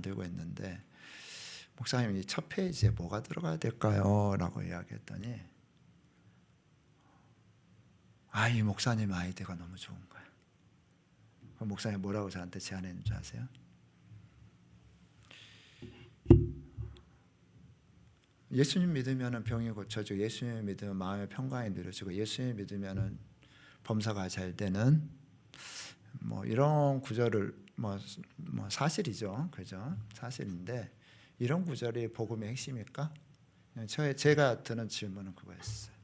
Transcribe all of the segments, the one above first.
만들고 있는데 목사님 이 첫 페이지에 뭐가 들어가야 될까요? 라고 이야기했더니 이 목사님 아이디어가 너무 좋은 거야. 그 목사님 뭐라고 저한테 제안했는 줄 아세요? 예수님 믿으면 병이 고쳐지고 예수님 믿으면 마음의 평강이 누려지고 예수님 믿으면 범사가 잘 되는 이런 구절을 사실이죠, 그죠? 사실인데 이런 구절이 복음의 핵심일까? 제가 드는 질문은 그거였어요.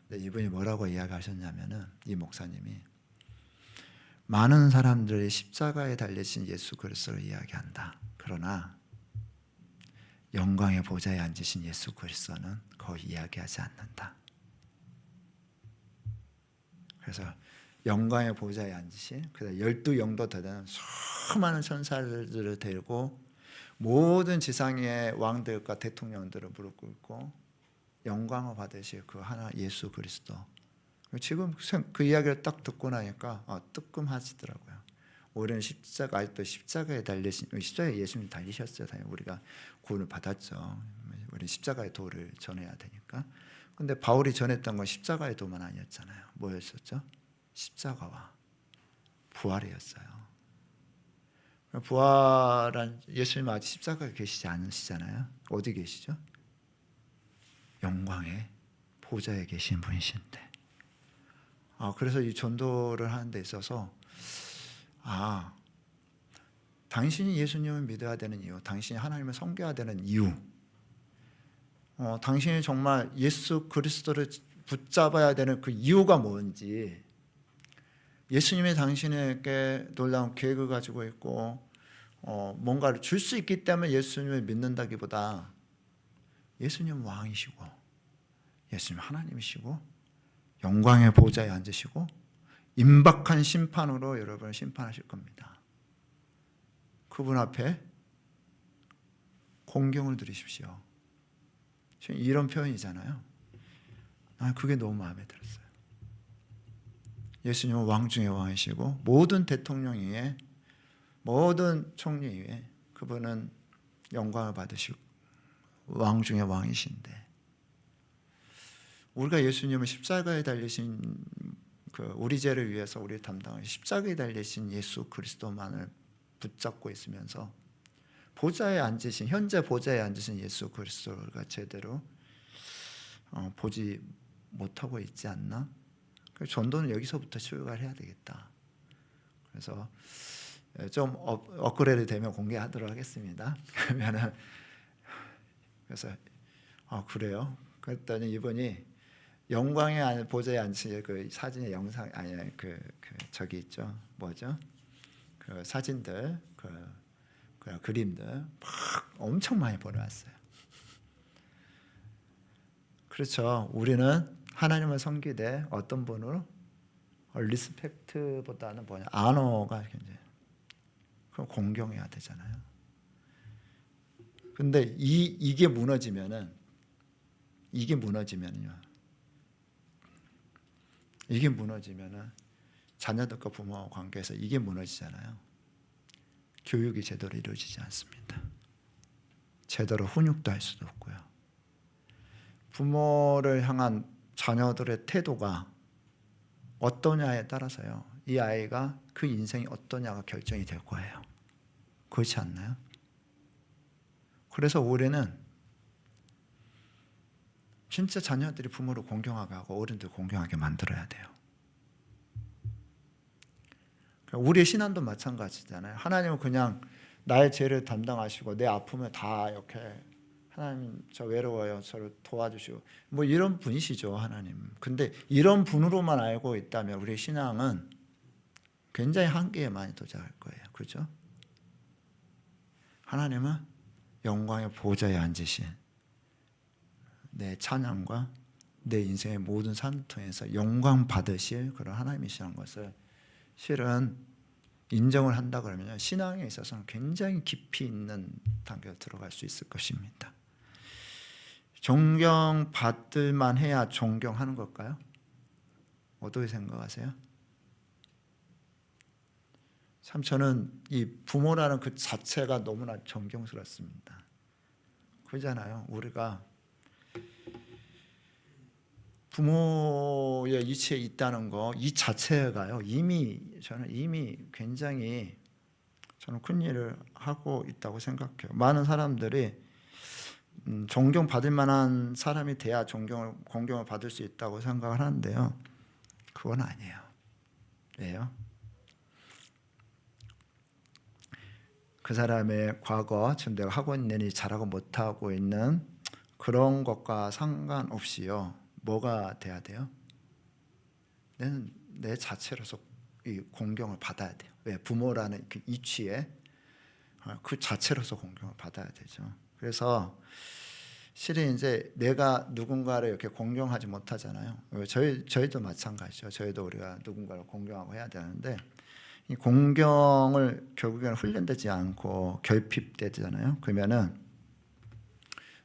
근데 이분이 뭐라고 이야기하셨냐면은 이 목사님이 많은 사람들이 십자가에 달리신 예수 그리스도를 이야기한다. 그러나 영광의 보좌에 앉으신 예수 그리스도는 거의 이야기하지 않는다. 그래서 영광의 보좌에 앉으신 그래서 12영도 되는 수많은 천사들을 데리고 모든 지상의 왕들과 대통령들을 무릎 꿇고 영광을 받으실 그 하나 예수 그리스도. 지금 그 이야기를 딱 듣고 나니까 뜨끔하시더라고요. 우리는 십자가 아직도 십자가에 달리신 십자가에 예수님 달리셨어요. 당연히 우리가 구원을 받았죠. 우리 십자가의 도를 전해야 되니까. 근데 바울이 전했던 건 십자가의 도만 아니었잖아요. 뭐였었죠? 십자가와 부활이었어요. 부활한 예수님 아직 십자가에 계시지 않으시잖아요. 어디 계시죠? 영광의 보좌에 계신 분이신데. 그래서 이 전도를 하는 데 있어서 당신이 예수님을 믿어야 되는 이유, 당신이 하나님을 섬겨야 되는 이유, 당신이 정말 예수 그리스도를 붙잡아야 되는 그 이유가 뭔지, 예수님이 당신에게 놀라운 계획을 가지고 있고 뭔가를 줄 수 있기 때문에 예수님을 믿는다기보다 예수님 왕이시고 예수님 하나님이시고 영광의 보좌에 앉으시고 임박한 심판으로 여러분을 심판하실 겁니다. 그분 앞에 공경을 드리십시오. 이런 표현이잖아요. 그게 너무 마음에 들었어요. 예수님은 왕 중의 왕이시고 모든 대통령 위에 모든 총리 위에 그분은 영광을 받으시고 왕 중의 왕이신데 우리가 예수님을 십자가에 달리신 우리 죄를 위해서 우리를 담당하신 십자가에 달리신 예수 그리스도만을 붙잡고 있으면서 보좌에 앉으신 현재 보좌에 앉으신 예수 그리스도가 제대로 보지 못하고 있지 않나? 전도는 여기서부터 시작을 해야 되겠다. 그래서 좀 업그레이드 되면 공개하도록 하겠습니다. 그러면은 그래서 그래요. 그랬더니 이분이 영광의 보좌에 앉으신 그 사진의 영상 저기 있죠. 뭐죠? 그 사진들 그 그림들 막 엄청 많이 보내왔어요. 그렇죠. 우리는 하나님을 섬기되 어떤 분으로 리스펙트보다는 아너가 굉장히 그럼 공경해야 되잖아요. 근데 이게 무너지면은요. 이게 무너지면은 자녀들과 부모와 관계에서 이게 무너지잖아요. 교육이 제대로 이루어지지 않습니다. 제대로 훈육도 할 수도 없고요. 부모를 향한 자녀들의 태도가 어떠냐에 따라서요. 이 아이가 그 인생이 어떠냐가 결정이 될 거예요. 그렇지 않나요? 그래서 우리는 진짜 자녀들이 부모를 공경하게 하고 어른들 공경하게 만들어야 돼요. 우리의 신앙도 마찬가지잖아요. 하나님은 그냥 나의 죄를 담당하시고 내 아픔을 다 이렇게 하나님 저 외로워요. 저를 도와주시고 이런 분이시죠. 하나님. 근데 이런 분으로만 알고 있다면 우리의 신앙은 굉장히 한계에 많이 도달할 거예요. 그렇죠? 하나님은 영광의 보좌에 앉으신 내 찬양과 내 인생의 모든 삶을 통해서 영광 받으실 그런 하나님이시라는 것을 실은 인정을 한다 그러면 신앙에 있어서는 굉장히 깊이 있는 단계로 들어갈 수 있을 것입니다. 존경받을 만해야 존경하는 걸까요? 어떻게 생각하세요? 참 저는 이 부모라는 그 자체가 너무나 존경스럽습니다. 그러잖아요. 우리가 부모의 이치에 있다는 거 이 자체가요. 저는 이미 굉장히 큰 일을 하고 있다고 생각해요. 많은 사람들이 존경받을 만한 사람이 돼야 공경을 받을 수 있다고 생각을 하는데요. 그건 아니에요. 왜요? 그 사람의 과거, 지금 내가 하고 있는 일 잘하고 못하고 있는 그런 것과 상관없이요. 뭐가 돼야 돼요? 내 자체로서 이 공경을 받아야 돼요. 왜? 부모라는 그 이치에 그 자체로서 공경을 받아야 되죠. 그래서 실은 이제 내가 누군가를 이렇게 공경하지 못하잖아요. 저희도 마찬가지죠. 저희도 우리가 누군가를 공경하고 해야 되는데 이 공경을 결국에는 훈련되지 않고 결핍되잖아요. 그러면은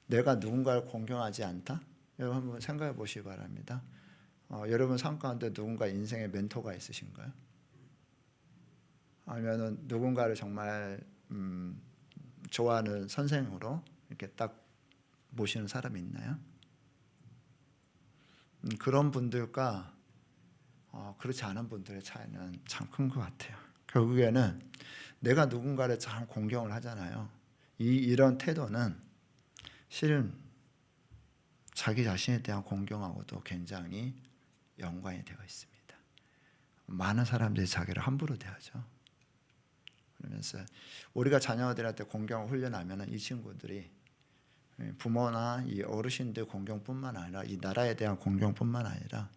내가 누군가를 공경하지 않다? 여러분 한번 생각해 보시기 바랍니다. 여러분 삶 가운데 누군가 인생의 멘토가 있으신가요? 아니면은 누군가를 정말 좋아하는 선생으로 이렇게 딱 모시는 사람이 있나요? 그런 분들과 그렇지 않은 분들의 차이는 참 큰 것 같아요. 결국에는 내가 누군가를 참 공경을 하잖아요. 이런 태도는 실은 자기 자신에 대한 공경하고도 굉장히 연관이 되어 있습니다. 많은 사람들이 자기를 함부로 대하죠. 그러면서 우리가 자녀들한테 공경을 훈련하면 이 친구들이 부모나 이 어르신들 공경뿐만 아니라 이 나라에 대한 공경뿐만 아니라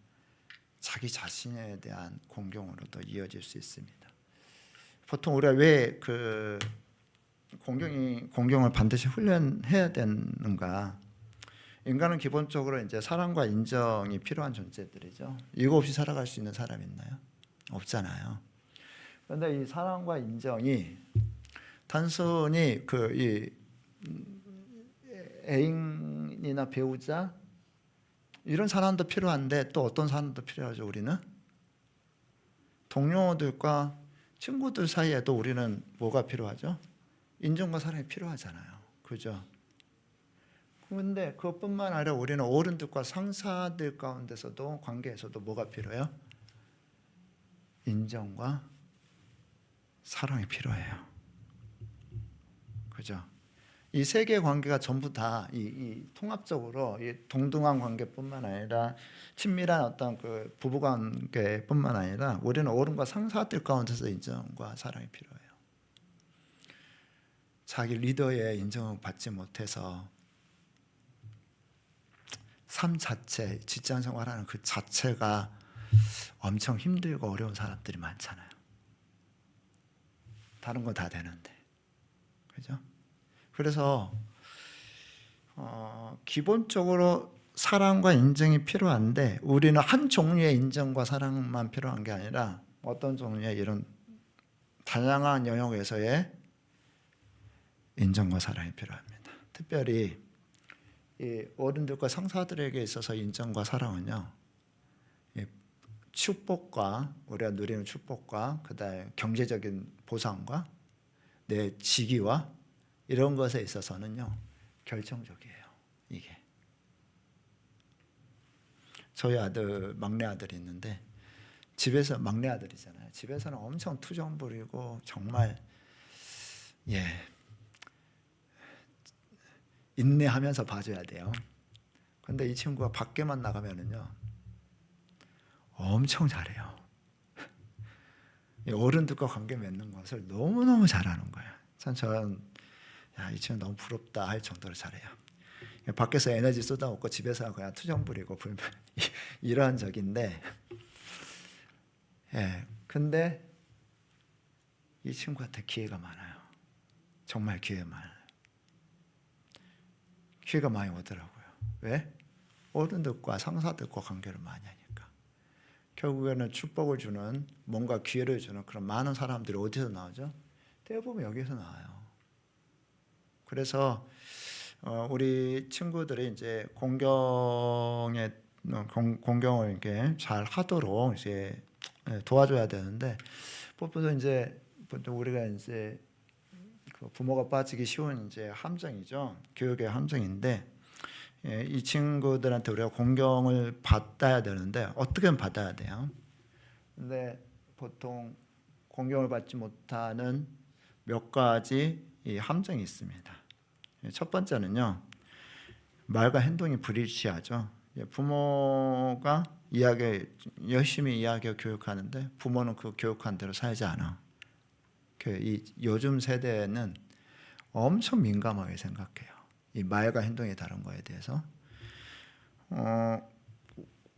자기 자신에 대한 공경으로도 이어질 수 있습니다. 보통 우리가 왜 그 공경을 반드시 훈련해야 되는가? 인간은 기본적으로 이제 사랑과 인정이 필요한 존재들이죠. 이거 없이 살아갈 수 있는 사람이 있나요? 없잖아요. 그런데 이 사랑과 인정이 단순히 이 애인이나 배우자 이런 사람도 필요한데 또 어떤 사람도 필요하죠. 우리는 동료들과 친구들 사이에도 우리는 뭐가 필요하죠? 인정과 사랑이 필요하잖아요. 그죠? 그런데 그것뿐만 아니라 우리는 어른들과 상사들 가운데서도 관계에서도 뭐가 필요해요? 인정과 사랑이 필요해요. 그죠? 이 세 개의 관계가 전부 다 이 통합적으로 이 동등한 관계뿐만 아니라 친밀한 어떤 그 부부 관계뿐만 아니라 우리는 어른과 상사들 가운데서 인정과 사랑이 필요해요. 자기 리더의 인정을 받지 못해서 삶 자체, 직장 생활하는 그 자체가 엄청 힘들고 어려운 사람들이 많잖아요. 다른 건 다 되는데, 그죠? 그래서 기본적으로 사랑과 인정이 필요한데 우리는 한 종류의 인정과 사랑만 필요한 게 아니라 어떤 종류의 이런 다양한 영역에서의 인정과 사랑이 필요합니다. 특별히 이 어른들과 상사들에게 있어서 인정과 사랑은요, 축복과 우리가 누리는 축복과 그다음에 경제적인 보상과 내 직위와 이런 것에 있어서는요 결정적이에요. 이게 저희 아들 막내 아들이 있는데 집에서 막내 아들이잖아요. 집에서는 엄청 투정 부리고 정말 인내하면서 봐줘야 돼요. 근데 이 친구가 밖에만 나가면은요 엄청 잘해요. 어른들과 관계 맺는 것을 너무너무 잘하는 거예요. 저는 이 친구 너무 부럽다 할 정도로 잘해요. 밖에서 에너지 쏟아먹고 집에서 그냥 투정 부리고 이러한 적인데, 근데 이 친구한테 기회가 많아요. 정말 기회가 많아요. 기회가 많이 오더라고요. 왜? 어른들과 상사들과 관계를 많이 하니까. 결국에는 축복을 주는 뭔가 기회를 주는 그런 많은 사람들이 어디서 나오죠? 대부분 여기서 나와요. 그래서 우리 친구들이 이제 공경을 이렇게 잘 하도록 이제 도와줘야 되는데, 보통 이제 보통 우리가 이제 그 부모가 빠지기 쉬운 이제 함정이죠. 교육의 함정인데 이 친구들한테 우리가 공경을 받아야 되는데 어떻게 받아야 돼요? 근데 보통 공경을 받지 못하는 몇 가지 이 함정이 있습니다. 첫 번째는요, 말과 행동이 불일치하죠. 부모가 열심히 이야기하고 교육하는데 부모는 그 교육한 대로 살지 않아. 요즘 세대는 엄청 민감하게 생각해요. 이 말과 행동이 다른 거에 대해서.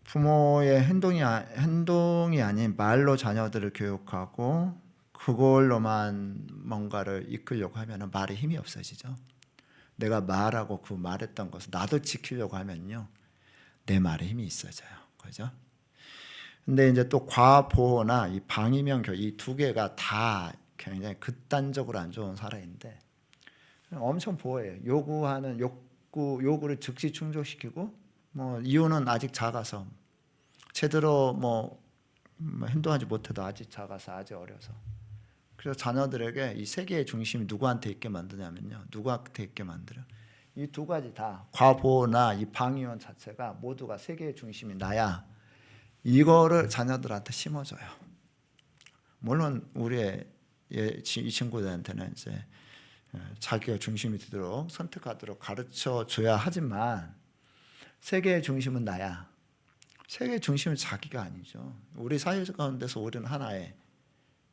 부모의 행동이 아닌 말로 자녀들을 교육하고 그걸로만 뭔가를 이끌려고 하면 말에 힘이 없어지죠. 내가 말하고 그 말했던 것을 나도 지키려고 하면요, 내 말에 힘이 있어져요. 그죠? 근데 이제 또 과보호나 이 방임형 교육, 이 두 개가 다 굉장히 극단적으로 안 좋은 사례인데 엄청 보호해요. 요구를 즉시 충족시키고 뭐 이유는 아직 작아서 제대로 뭐 행동하지 못해도 아직 작아서 아직 어려서. 그래서 자녀들에게 이 세계의 중심이 누구한테 있게 만드냐면요, 누구한테 있게 만들어? 이 두 가지 다 과보호나 이 방위원 자체가 모두가 세계의 중심이 나야 이거를 자녀들한테 심어줘요. 물론 우리의 이 친구들한테는 이제 자기가 중심이 되도록 선택하도록 가르쳐 줘야 하지만 세계의 중심은 나야. 세계의 중심은 자기가 아니죠. 우리 사회 가운데서 우리는 하나의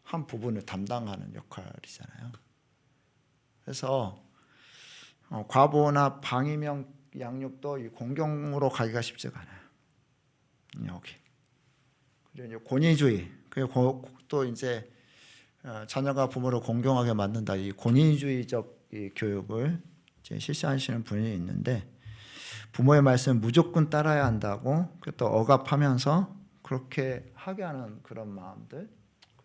한 부분을 담당하는 역할이잖아요. 그래서 과보나 방임형 양육도 이 공경으로 가기가 쉽지가 않아요. 여기. 그리고 이제 권위주의. 그리고 또 이제 자녀가 부모를 공경하게 만든다. 이 권위주의적 이 교육을 이제 실시하시는 분이 있는데 부모의 말씀을 무조건 따라야 한다고 또 억압하면서 그렇게 하게 하는 그런 마음들.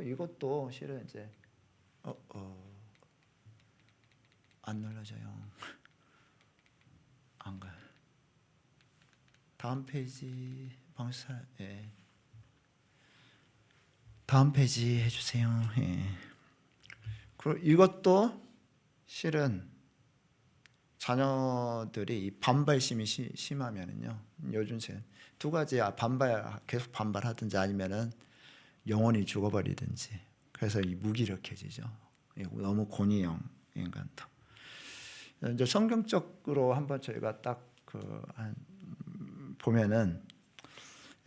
이것도 실은 이제 안 눌러져요. 안 가요. 다음 페이지 방사. 예. 다음 페이지 해주세요. 예. 그리고 이것도 실은 자녀들이 이 반발심이 심하면은요, 요즘 두 가지 계속 반발하든지 아니면은 영혼이 죽어버리든지. 그래서 이 무기력해지죠. 너무 권위형 인간도. 이제 성경적으로 한번 저희가 딱 보면은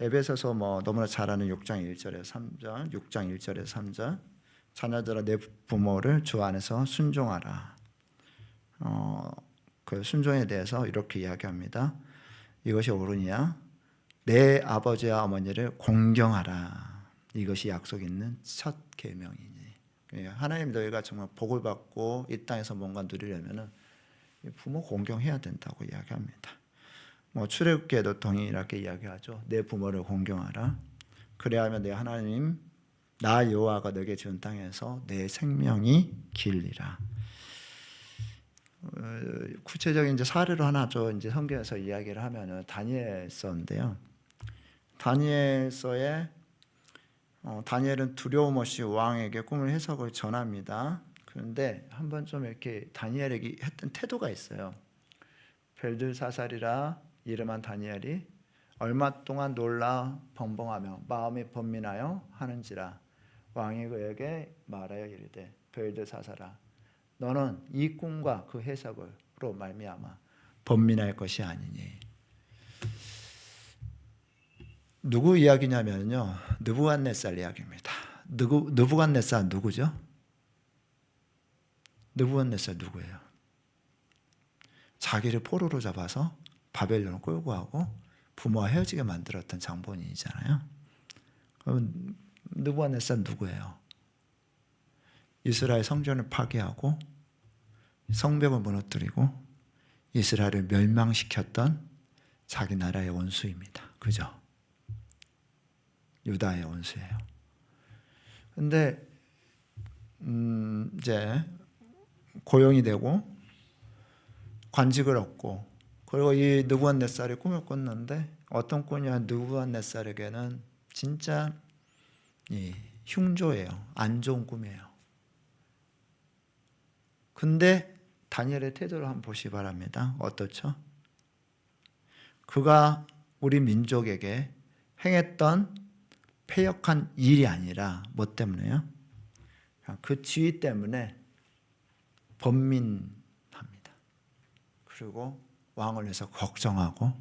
에베소서 뭐 너무나 잘 아는 6장 1절에서 3절, 6장 1절에서 3절, 자녀들아 내 부모를 주 안에서 순종하라. 그 순종에 대해서 이렇게 이야기합니다. 이것이 옳으냐? 내 아버지와 어머니를 공경하라. 이것이 약속 있는 첫 계명이니. 하나님 너희가 정말 복을 받고 이 땅에서 뭔가 누리려면은 부모 공경해야 된다고 이야기합니다. 뭐 출애굽기에도 동일하게 이야기하죠. 내 부모를 공경하라. 그래야 하면 내 하나님 나 여호와가 너에게 준 땅에서 내 생명이 길리라. 구체적인 이제 사례로 하나 이제 성경에서 이야기를 하면은 다니엘서인데요. 다니엘서에 다니엘은 두려움 없이 왕에게 꿈을 해석을 전합니다. 그런데 한번 좀 이렇게 다니엘에게 했던 태도가 있어요. 벨드사살이라 이름한 다니엘이 얼마 동안 놀라 번벙하며 마음이 번민하여 하는지라 왕이 그에게 말하여 이르되 벨드사살아 너는 이 꿈과 그 해석으로 말미암아 번민할 것이 아니니. 누구 이야기냐면요, 느부갓네살 이야기입니다. 느부갓네살 누구죠? 느부갓네살 누구예요? 자기를 포로로 잡아서 바벨론을 끌고 가고 부모와 헤어지게 만들었던 장본인이잖아요. 그럼 느부갓네살 누구예요? 이스라엘 성전을 파괴하고 성벽을 무너뜨리고 이스라엘을 멸망시켰던 자기 나라의 원수입니다. 그죠? 유다의 원수예요. 근데 이제 고용이 되고 관직을 얻고 그리고 이 느부갓네살이 꿈을 꿨는데 어떤 꿈이냐? 느부갓네살에게는 진짜 흉조예요. 안 좋은 꿈이에요. 근데 다니엘의 태도를 한번 보시기 바랍니다. 어떻죠? 그가 우리 민족에게 행했던 패역한 일이 아니라 뭐 때문에요? 그 지위 때문에 번민합니다. 그리고 왕을 위해서 걱정하고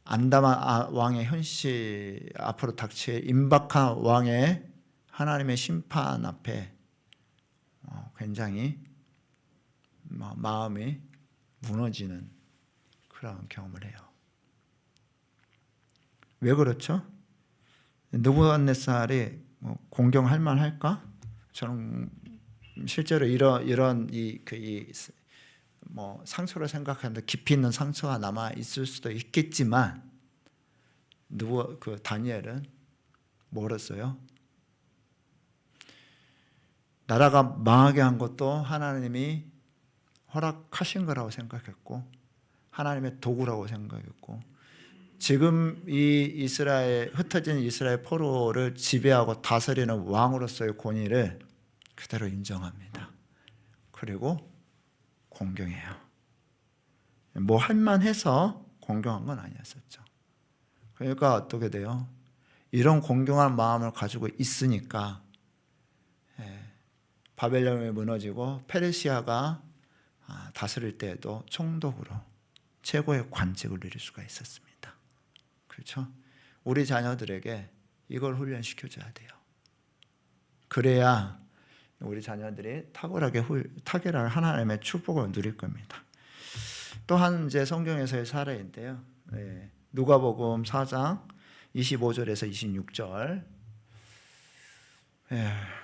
안다만 왕의 현실 앞으로 닥칠 임박한 왕의 하나님의 심판 앞에 굉장히 마음이 무너지는 그런 경험을 해요. 왜 그렇죠? 느부갓네살이 공경할 만할까? 저는 실제로 이런 상처를 생각하는데 깊이 있는 상처가 남아 있을 수도 있겠지만 그 다니엘은 뭐랬어요? 나라가 망하게 한 것도 하나님이 허락하신 거라고 생각했고 하나님의 도구라고 생각했고 지금 이 흩어진 이스라엘 포로를 지배하고 다스리는 왕으로서의 권위를 그대로 인정합니다. 그리고 공경해요. 뭐 할만해서 공경한 건 아니었었죠. 그러니까 어떻게 돼요? 이런 공경한 마음을 가지고 있으니까 바벨론이 무너지고 페르시아가 다스릴 때에도 총독으로 최고의 관직을 누릴 수가 있었습니다. 그렇죠? 우리 자녀들에게 이걸 훈련시켜줘야 돼요. 그래야 우리 자녀들이 탁월한 하나님의 축복을 누릴 겁니다. 또 한 이제 성경에서의 사례인데요. 누가복음 4장 25절에서 26절.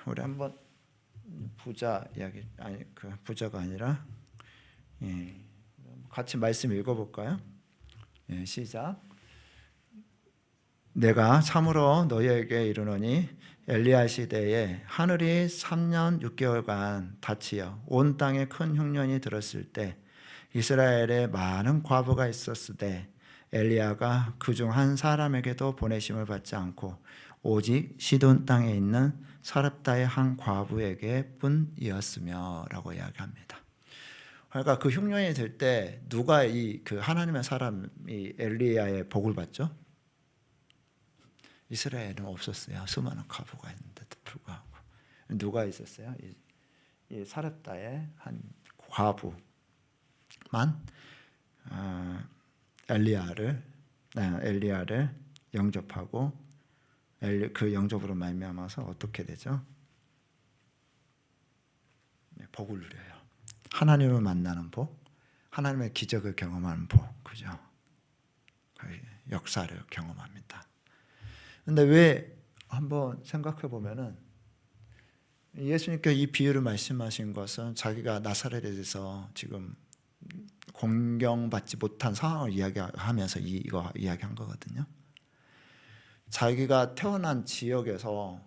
우리 한번 부자 이야기 부자가 아니라 같이 말씀 읽어볼까요? 시작. 내가 참으로 너희에게 이르노니 엘리야 시대에 하늘이 3년 6개월간 닫히어 온 땅에 큰 흉년이 들었을 때 이스라엘에 많은 과부가 있었으되 엘리야가 그중 한 사람에게도 보내심을 받지 않고 오직 시돈 땅에 있는 사렙다의 한 과부에게 뿐이었으며 라고 이야기합니다. 그러니까 그 흉년이 들 때 누가 그 하나님의 사람이 엘리야의 복을 받죠? 이스라엘은 없었어요. 수많은 과부가 있는데도 불구하고 누가 있었어요? 이 사렙다의 한 과부만 엘리야를 영접하고 그 영접으로 말미암아서 어떻게 되죠? 복을 누려요. 하나님을 만나는 복, 하나님의 기적을 경험하는 복, 그죠? 역사를 경험합니다. 근데 왜 한번 생각해 보면은 예수님께서 이 비유를 말씀하신 것은 자기가 나사렛에서 지금 공경받지 못한 상황을 이야기하면서 이거 이야기한 거거든요. 자기가 태어난 지역에서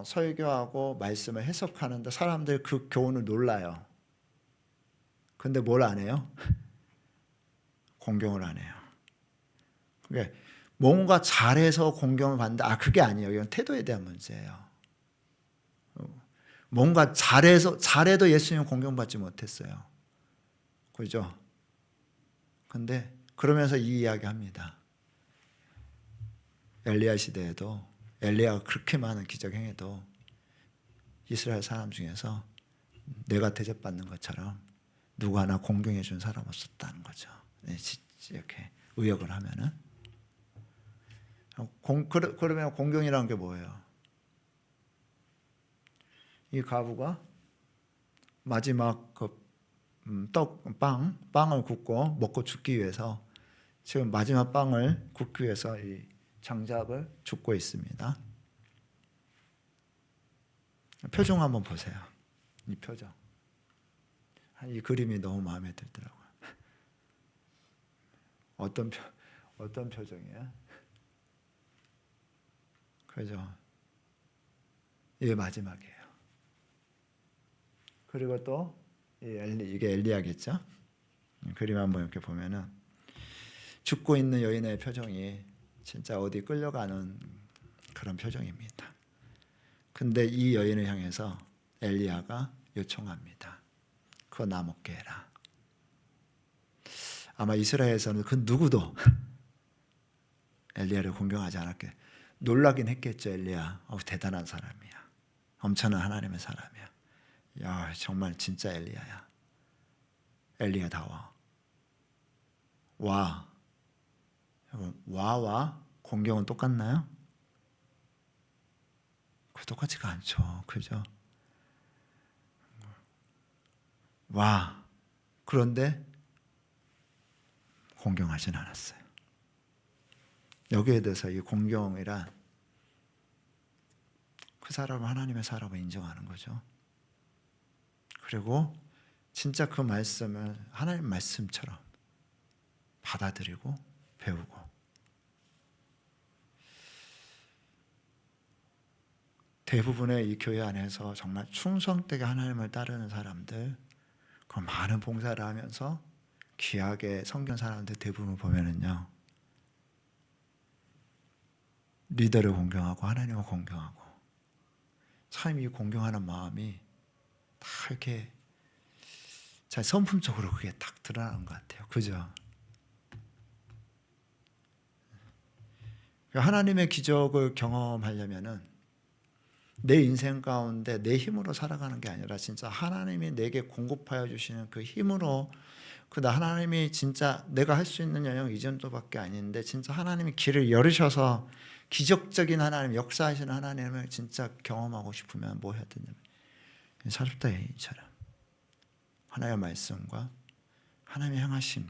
설교하고 말씀을 해석하는데 사람들이 그 교훈을 놀라요. 근데 뭘 안 해요? 공경을 안 해요. 그게 뭔가 잘해서 공경을 받는다. 그게 아니에요. 이건 태도에 대한 문제예요. 뭔가 잘해도 예수님 공경받지 못했어요. 그죠? 근데 그러면서 이 이야기 합니다. 엘리야 시대에도 엘리야가 그렇게 많은 기적 행해도 이스라엘 사람 중에서 내가 대접받는 것처럼 누구 하나 공경해 준 사람 없었다는 거죠. 이렇게 의역을 하면은 그러면 공경이라는 게 뭐예요? 이 과부가 마지막 빵을 굽고 먹고 죽기 위해서 지금 마지막 빵을 굽기 위해서 이 장작을 줍고 있습니다. 표정 한번 보세요. 이 표정. 이 그림이 너무 마음에 들더라고요. 어떤 표정이야? 그죠? 이게 마지막이에요. 그리고 또 이게 엘리야겠죠? 그림 한번 이렇게 보면은 죽고 있는 여인의 표정이 진짜 어디 끌려가는 그런 표정입니다. 근데 이 여인을 향해서 엘리야가 요청합니다. 그거 나 먹게 해라. 아마 이스라엘에서는 그 누구도 엘리야를 공경하지 않았게 놀라긴 했겠죠. 엘리야, 대단한 사람이야. 엄청난 하나님의 사람이야. 야, 정말 진짜 엘리야야. 엘리야다워. 와. 여러분, 와와 공경은 똑같나요? 그 똑같지가 않죠. 그죠? 와. 그런데 공경하진 않았어요. 여기에 대해서 이 공경이란 그 사람을 하나님의 사람을 인정하는 거죠. 그리고 진짜 그 말씀을 하나님 말씀처럼 받아들이고 배우고, 대부분의 이 교회 안에서 정말 충성되게 하나님을 따르는 사람들, 그 많은 봉사를 하면서 귀하게 섬기는 사람들 대부분 보면은요, 리더를 공경하고 하나님을 공경하고, 참 이 공경하는 마음이 다 이렇게 잘 성품적으로 그게 딱 드러나는 것 같아요. 그죠? 하나님의 기적을 경험하려면은 내 인생 가운데 내 힘으로 살아가는 게 아니라 진짜 하나님이 내게 공급하여 주시는 그 힘으로, 그다 하나님이 진짜 내가 할 수 있는 영역 이 정도밖에 아닌데 진짜 하나님이 길을 열으셔서 기적적인 하나님, 역사하시는 하나님을 진짜 경험하고 싶으면 뭐 해야 되냐면 사렙다 여인처럼 하나님의 말씀과 하나님의 행하신,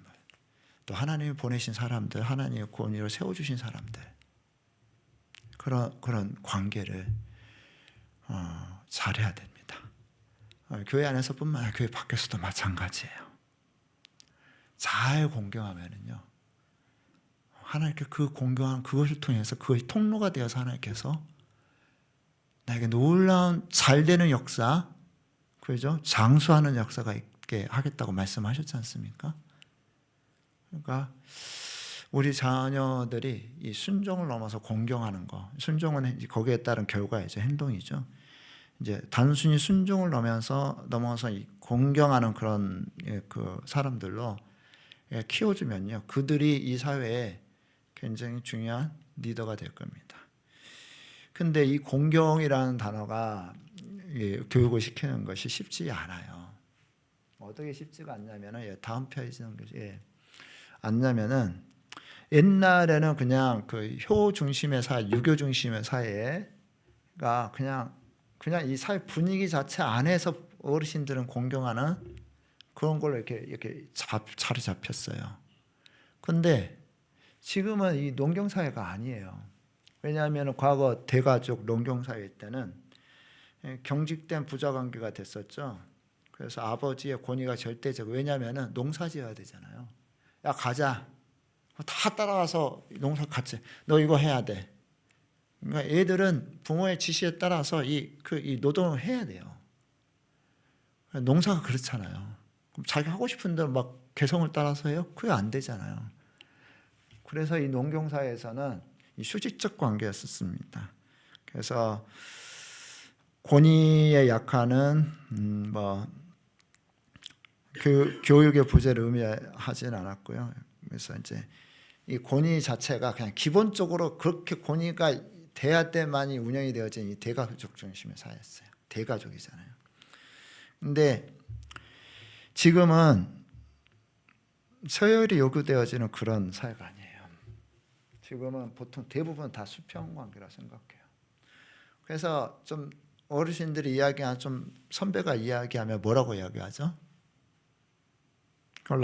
또 하나님이 보내신 사람들, 하나님의 권위로 세워주신 사람들, 그런 관계를 잘해야 됩니다. 교회 안에서뿐만 아니라 교회 밖에서도 마찬가지예요. 잘 공경하면은요, 하나님께 그 공경한 그것을 통해서 그것이 통로가 되어서 하나님께서 나에게 놀라운 잘 되는 역사, 그죠? 장수하는 역사가 있게 하겠다고 말씀하셨지 않습니까? 그러니까 우리 자녀들이 이 순종을 넘어서 공경하는 거, 순종은 거기에 따른 결과이죠, 행동이죠. 이제 단순히 순종을 넘어서 이 공경하는 그런 그 사람들로 키워주면요, 그들이 이 사회에 굉장히 중요한 리더가 될 겁니다. 근데 이 공경이라는 단어가 교육을 시키는 것이 쉽지 않아요. 어떻게 쉽지가 않냐면은, 다음 페이지는 않냐면은, 옛날에는 그냥 그 효 중심의 사회, 유교 중심의 사회가 그냥 이 사회 분위기 자체 안에서 어르신들은 공경하는 그런 걸로 이렇게 자리 잡혔어요. 근데 지금은 이 농경 사회가 아니에요. 왜냐하면 과거 대가족 농경 사회 때는 경직된 부자 관계가 됐었죠. 그래서 아버지의 권위가 절대적. 왜냐하면 농사지어야 되잖아요. 야, 가자. 다 따라와서 농사 같이. 너 이거 해야 돼. 그러니까 애들은 부모의 지시에 따라서 이 노동을 해야 돼요. 농사가 그렇잖아요. 그럼 자기 하고 싶은 대로 막 개성을 따라서 해요? 그게 안 되잖아요. 그래서 이 농경사회에서는 이 수직적 관계였었습니다. 그래서 권위에 약하는 교육의 부재를 의미하지는 않았고요. 그래서 이제 이 권위 자체가 그냥 기본적으로 그렇게 권위가 돼야 때만이 운영이 되어진 이 대가족 중심의 사회였어요. 대가족이잖아요. 근데 지금은 서열이 요구되어지는 그런 사회가 아니에요. 지금은 보통 대부분 다 수평 관계라 생각해요. 그래서 좀 어르신들이 이야기하는, 좀 선배가 이야기하면 뭐라고 이야기하죠? 그걸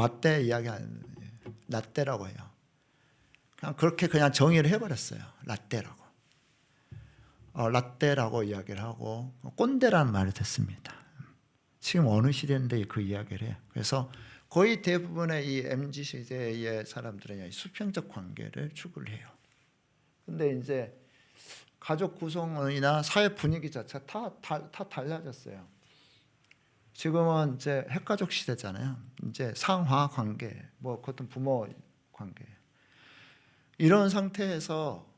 라떼라고 해요. 그냥 정의를 해버렸어요. 라떼라고 이야기를 하고 꼰대라는 말을 듣습니다. 지금 어느 시대인데 그 이야기를 해요. 그래서 거의 대부분의 이 MZ 시대의 사람들은 수평적 관계를 추구를 해요. 근데 이제 가족 구성이나 사회 분위기 자체가 다 달라졌어요. 지금은 이제 핵가족 시대잖아요. 이제 상하 관계, 그것도 부모 관계. 이런 상태에서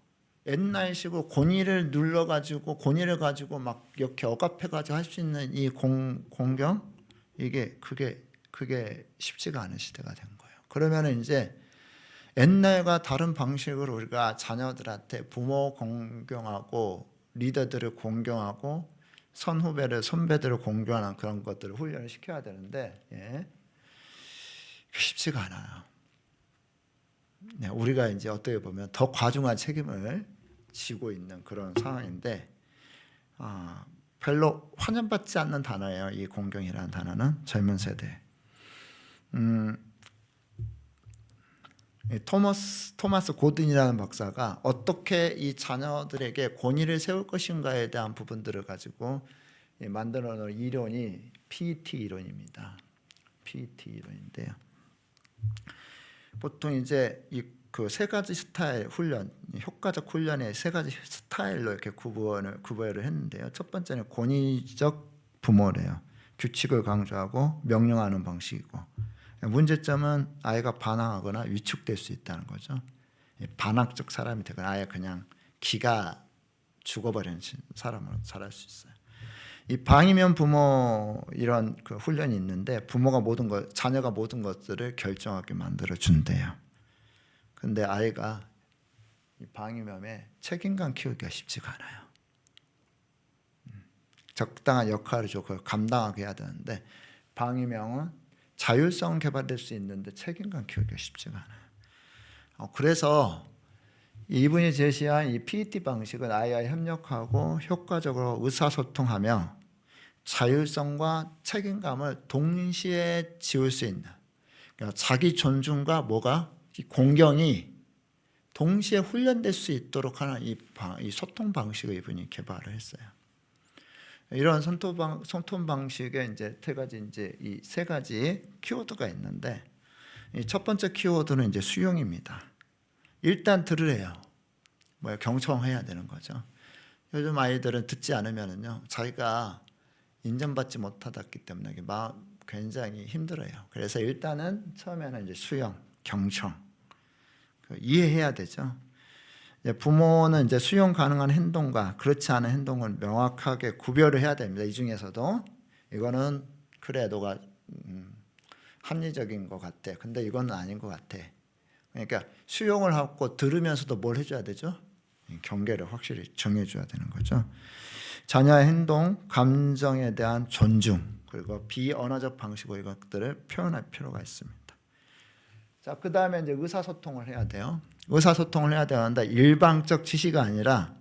옛날식으로 고니를 눌러가지고 고니를 가지고 막 이렇게 억압해가지고 할 수 있는 이 공경 그게 쉽지가 않은 시대가 된 거예요. 그러면 이제 옛날과 다른 방식으로 우리가 자녀들한테 부모 공경하고 리더들을 공경하고 선배들을 공경하는 그런 것들을 훈련을 시켜야 되는데 쉽지가 않아요. 우리가 이제 어떻게 보면 더 과중한 책임을 지고 있는 그런 상황인데 별로 환영받지 않는 단어예요. 이 공경이라는 단어는 젊은 세대. 토마스 고든이라는 박사가 어떻게 이 자녀들에게 권위를 세울 것인가에 대한 부분들을 가지고 만들어 놓은 이론이 PET 이론입니다. PET 이론인데요. 보통 이제 이 그 세 가지 스타일 훈련, 효과적 훈련의 세 가지 스타일로 이렇게 구별을 했는데요. 첫 번째는 권위적 부모래요. 규칙을 강조하고 명령하는 방식이고, 문제점은 아이가 반항하거나 위축될 수 있다는 거죠. 반항적 사람이 되거나 아예 그냥 기가 죽어버리는 사람으로 자랄 수 있어요. 이 방이면 부모 이런 그 훈련이 있는데 자녀가 모든 것들을 결정하게 만들어 준대요. 근데 아이가 이 방이면에 책임감 키우기가 쉽지가 않아요. 적당한 역할을 줘 그걸 감당하게 해야 되는데 방이명은 자율성 개발될 수 있는데 책임감 키우기가 쉽지가 않아요. 그래서 이분이 제시한 이 PET 방식은 아이와 협력하고 효과적으로 의사소통하며 자율성과 책임감을 동시에 지울 수 있는, 그러니까 자기 존중과 이 공경이 동시에 훈련될 수 있도록 하는 이 소통 방식을 이분이 개발을 했어요. 이런 소통 방식에 이제 이 세 가지 키워드가 있는데, 첫 번째 키워드는 이제 수용입니다. 일단 들으래요. 경청해야 되는 거죠. 요즘 아이들은 듣지 않으면은요, 자기가 인정받지 못하기 때문에 마음 굉장히 힘들어요. 그래서 일단은 처음에는 이제 수용, 경청, 이해해야 되죠. 부모는 이제 수용 가능한 행동과 그렇지 않은 행동을 명확하게 구별을 해야 됩니다. 이 중에서도 이거는 그래 너가 합리적인 것 같아. 근데 이건 아닌 것 같아. 그러니까 수용을 하고 들으면서도 뭘 해줘야 되죠? 경계를 확실히 정해줘야 되는 거죠. 자녀의 행동, 감정에 대한 존중, 그리고 비언어적 방식으로 이것들을 표현할 필요가 있습니다. 자, 그 다음에 이제 의사소통을 해야 돼요. 의사소통을 해야 되는데 일방적 지시가 아니라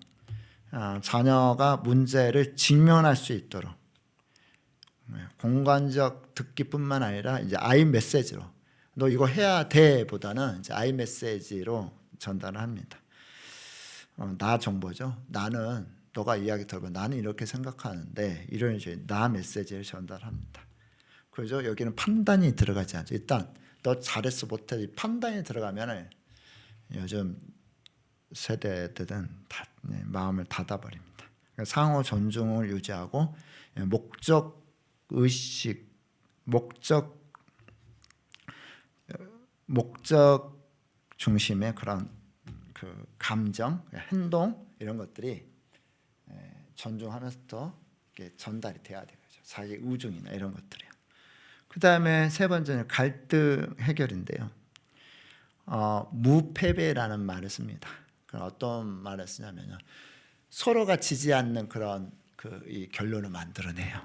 자녀가 문제를 직면할 수 있도록 공간적 듣기뿐만 아니라 이제 아이 메시지로 너 이거 해야 돼 보다는 이제 아이 메시지로 전달을 합니다. 나 정보죠. 나는 너가 이야기 들어보면 나는 이렇게 생각하는데 이런 식의 나 메시지를 전달합니다. 그죠? 여기는 판단이 들어가지 않죠. 일단 너 잘했어 못해 판단이 들어가면 요즘 세대들은 마음을 닫아버립니다. 그러니까 상호 존중을 유지하고 목적 의식, 목적 중심의 그런 그 감정, 행동 이런 것들이 존중하면서도 전달이 돼야 되죠. 자기 우중이나 이런 것들이요. 그 다음에 세 번째는 갈등 해결인데요. 무패배라는 말을 씁니다. 어떤 말을 쓰냐면요, 서로가 지지 않는 그런 이 결론을 만들어내요.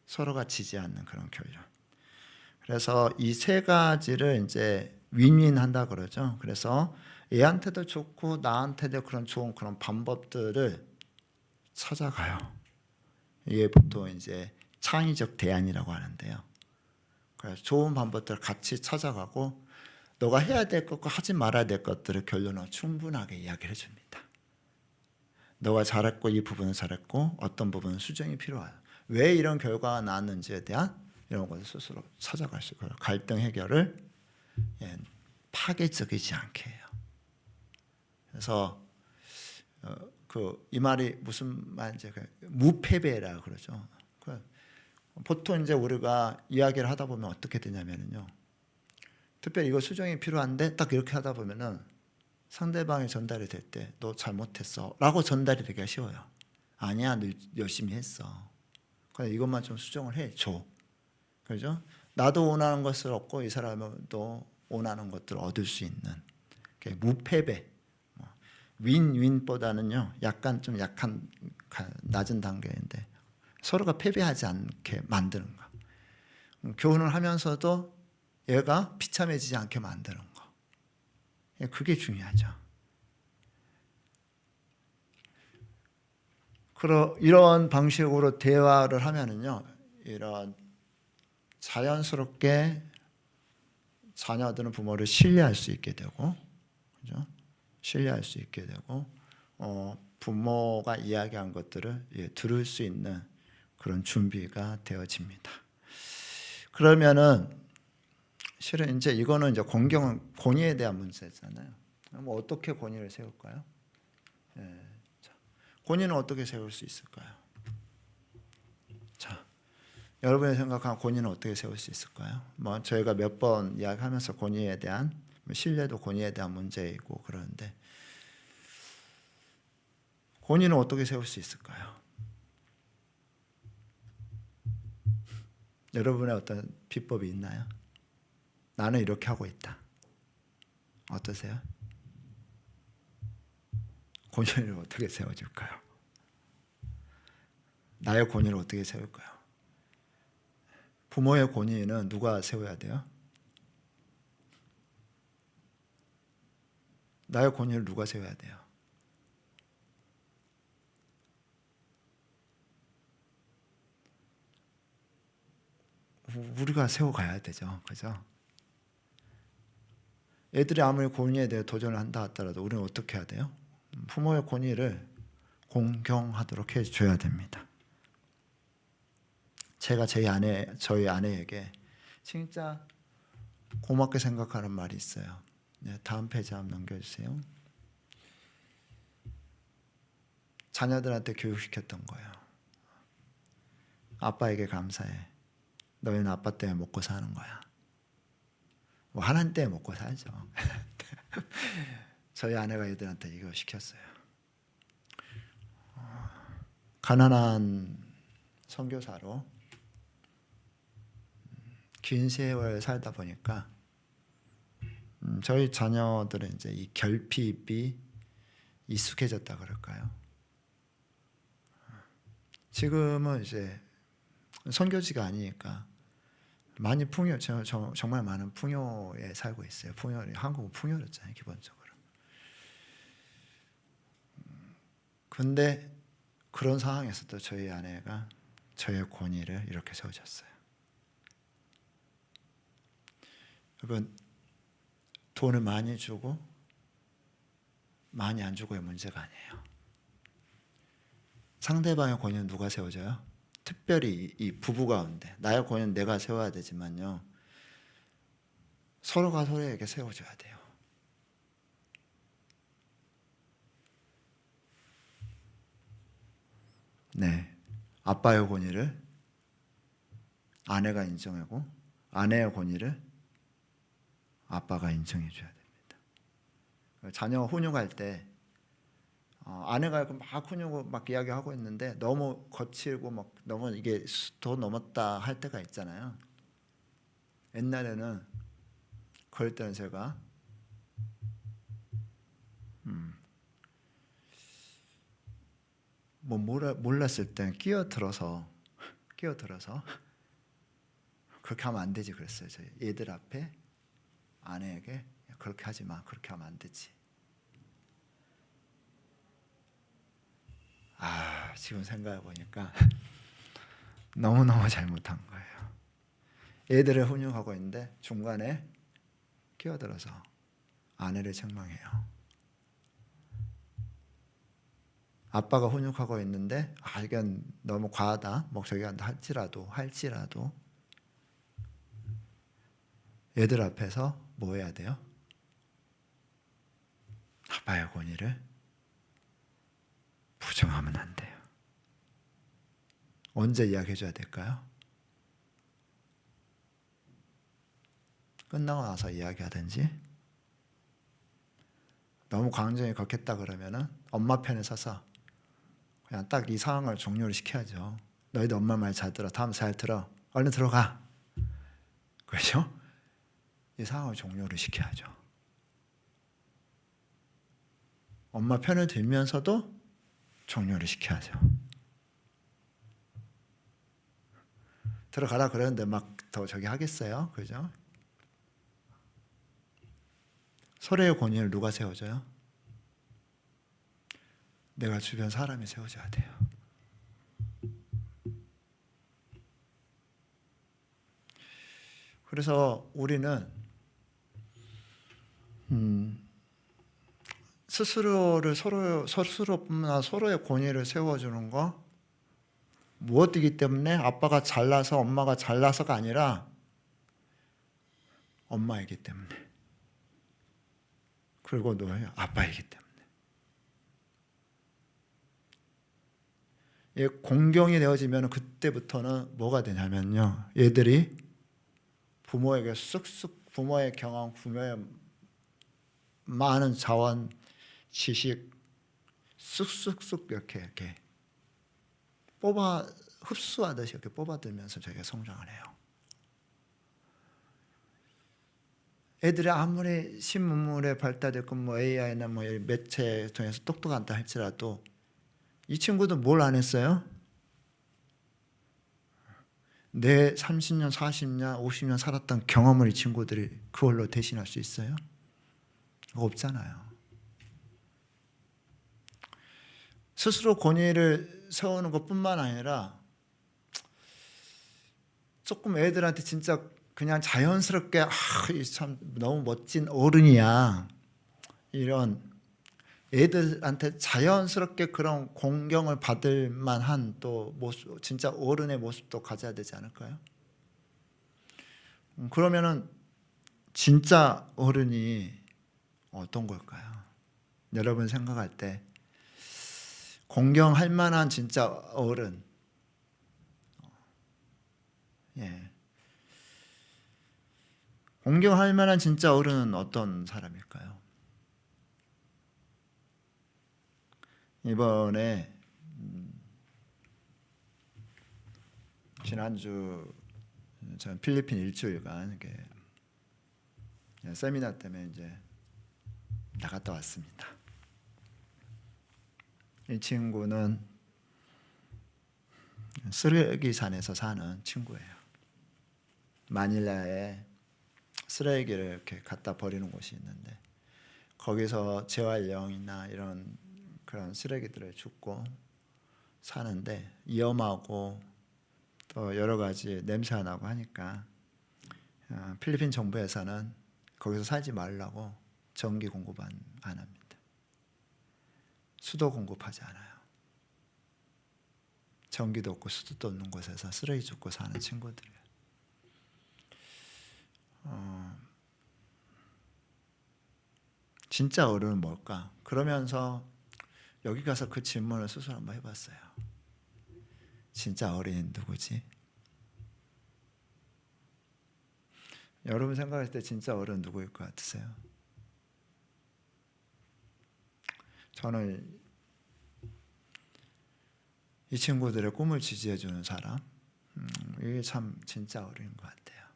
서로가 지지 않는 그런 결론. 그래서 이 세 가지를 이제 윈윈한다 그러죠. 그래서 얘한테도 좋고 나한테도 그런 좋은 그런 방법들을 찾아가요. 이게 보통 이제 창의적 대안이라고 하는데요. 그래서 좋은 방법들을 같이 찾아가고 너가 해야 될 것과 하지 말아야 될 것들을 결론으로 충분하게 이야기를 해줍니다. 너가 잘했고 이 부분은 잘했고 어떤 부분은 수정이 필요해요. 왜 이런 결과가 나왔는지에 대한 이런 것을 스스로 찾아갈 수 있고요. 갈등 해결을 파괴적이지 않게 해요. 그래서 이 말이 무슨 말인지 무패배라 그러죠. 보통 이제 우리가 이야기를 하다 보면 어떻게 되냐면요. 특별히 이거 수정이 필요한데 딱 이렇게 하다 보면은 상대방이 전달이 될 때 너 잘못했어 라고 전달이 되기가 쉬워요. 아니야, 너 열심히 했어. 그래, 이것만 좀 수정을 해줘. 그죠? 나도 원하는 것을 얻고 이 사람도 원하는 것들을 얻을 수 있는 무패배, 윈윈보다는요 약간 좀 약한 낮은 단계인데 서로가 패배하지 않게 만드는 거. 교훈을 하면서도 얘가 비참해지지 않게 만드는 거. 그게 중요하죠. 이런 방식으로 대화를 하면은요, 이런 자연스럽게 자녀들은 부모를 신뢰할 수 있게 되고, 그죠? 신뢰할 수 있게 되고, 부모가 이야기한 것들을 들을 수 있는 그런 준비가 되어집니다. 그러면은 실은 이제 이거는 이제 공경은 권위에 대한 문제잖아요. 뭐 어떻게 권위를 세울까요? 예, 자, 권위는 어떻게 세울 수 있을까요? 자, 여러분이 생각한 권위는 어떻게 세울 수 있을까요? 뭐 저희가 몇 번 이야기하면서 권위에 대한 신뢰도 권위에 대한 문제이고 그러는데 권위는 어떻게 세울 수 있을까요? 여러분의 어떤 비법이 있나요? 나는 이렇게 하고 있다. 어떠세요? 권위를 어떻게 세워줄까요? 나의 권위를 어떻게 세울까요? 부모의 권위는 누가 세워야 돼요? 나의 권위를 누가 세워야 돼요? 우리가 세워가야 되죠. 그죠? 애들이 아무리 권위에 대해 도전을 한다 하더라도 우리는 어떻게 해야 돼요? 부모의 권위를 공경하도록 해줘야 됩니다. 제가 저희 아내에게 진짜 고맙게 생각하는 말이 있어요. 네, 다음 페이지 한번 넘겨주세요. 자녀들한테 교육시켰던 거예요. 아빠에게 감사해. 너희는 아빠 때문에 먹고 사는 거야. 뭐 하나님 때문에 먹고 살죠. 저희 아내가 애들한테 이거 시켰어요. 가난한 선교사로 긴 세월 살다 보니까 저희 자녀들은 이제 이 결핍이 익숙해졌다 그럴까요? 지금은 이제 선교지가 아니니까 많이 정말 많은 풍요에 살고 있어요. 한국은 풍요였잖아요, 기본적으로. 근데 그런 상황에서도 저희 아내가 저의 권위를 이렇게 세워줬어요. 여러분, 돈을 많이 주고 많이 안 주고의 문제가 아니에요. 상대방의 권위는 누가 세워줘요? 특별히 이 부부 가운데 나의 권위는 내가 세워야 되지만요, 서로가 서로에게 세워줘야 돼요. 네, 아빠의 권위를 아내가 인정하고 아내의 권위를 아빠가 인정해줘야 됩니다. 자녀가 훈육할 때 아내가 막 훈육을 막 이야기하고 있는데 너무 거칠고 막 너무 이게 더 넘었다 할 때가 있잖아요. 옛날에는 그럴 때는 제가 뭐 몰랐을 땐 끼어들어서 그렇게 하면 안 되지 그랬어요. 저희 얘들 앞에 아내에게 그렇게 하지 마, 그렇게 하면 안 되지. 지금 생각해 보니까 너무너무 잘못한 거예요. 애들을 훈육하고 있는데 중간에 끼어들어서 아내를 책망해요. 아빠가 훈육하고 있는데 이건 너무 과하다, 목소리가 할지라도 애들 앞에서 뭐 해야 돼요? 아빠의 권위를 부정하면 안 돼요. 언제 이야기해줘야 될까요? 끝나고 나서 이야기하든지 너무 강정이 걷겠다 그러면은 엄마 편에 서서 그냥 딱 이 상황을 종료를 시켜야죠. 너희들 엄마 말 잘 들어. 다음 잘 들어. 얼른 들어가. 그렇죠? 이 상황을 종료를 시켜야죠. 엄마 편을 들면서도 종료를 시켜야죠. 들어가라 그러는데 막 더 저기 하겠어요? 그죠? 서로의 권위를 누가 세워줘요? 내가 주변 사람이 세워줘야 돼요. 그래서 우리는 스스로를 스스로뿐만 아니라 서로의 권위를 세워주는 거 무엇이기 때문에 아빠가 잘나서 엄마가 잘나서가 아니라 엄마이기 때문에 그리고 너의 아빠이기 때문에 공경이 되어지면 그때부터는 뭐가 되냐면요, 얘들이 부모에게 쑥쑥 부모의 경험, 부모의 많은 자원, 지식 쑥쑥쑥 이렇게 뽑아 흡수하듯이 이렇게 뽑아들면서 저희가 성장을 해요. 애들이 아무리 신문물에 발달됐고 뭐 AI나 뭐 매체 통해서 똑똑하다 할지라도 이 친구들 뭘 안 했어요? 내 30년, 40년, 50년 살았던 경험을 이 친구들이 그걸로 대신할 수 있어요? 없잖아요. 스스로 권위를 세우는 것뿐만 아니라 조금 애들한테 진짜 그냥 자연스럽게 참 너무 멋진 어른이야, 이런 애들한테 자연스럽게 그런 공경을 받을 만한 또 모습, 진짜 어른의 모습도 가져야 되지 않을까요? 그러면은 진짜 어른이 어떤 걸까요? 여러분 생각할 때 공경할 만한 진짜 어른, 예, 공경할 만한 진짜 어른은 어떤 사람일까요? 이번에 지난주 저는 필리핀 일주일간 이렇게 세미나 때문에 이제 나갔다 왔습니다. 이 친구는 쓰레기산에서 사는 친구예요. 마닐라에 쓰레기를 이렇게 갖다 버리는 곳이 있는데 거기서 재활용이나 이런 그런 쓰레기들을 줍고 사는데 위험하고 또 여러 가지 냄새가 나고 하니까 필리핀 정부에서는 거기서 살지 말라고 전기 공급 안 합니다. 수도 공급하지 않아요. 전기도 없고 수도도 없는 곳에서 쓰레기 줍고 사는 친구들이에요. 진짜 어른은 뭘까? 그러면서 여기 가서 그 질문을 스스로 한번 해봤어요. 진짜 어른이 누구지? 여러분 생각할 때 진짜 어른 누구일 것 같으세요? 저는 이 친구들의 꿈을 지지해주는 사람, 이게 참 진짜 어른인 것 같아요.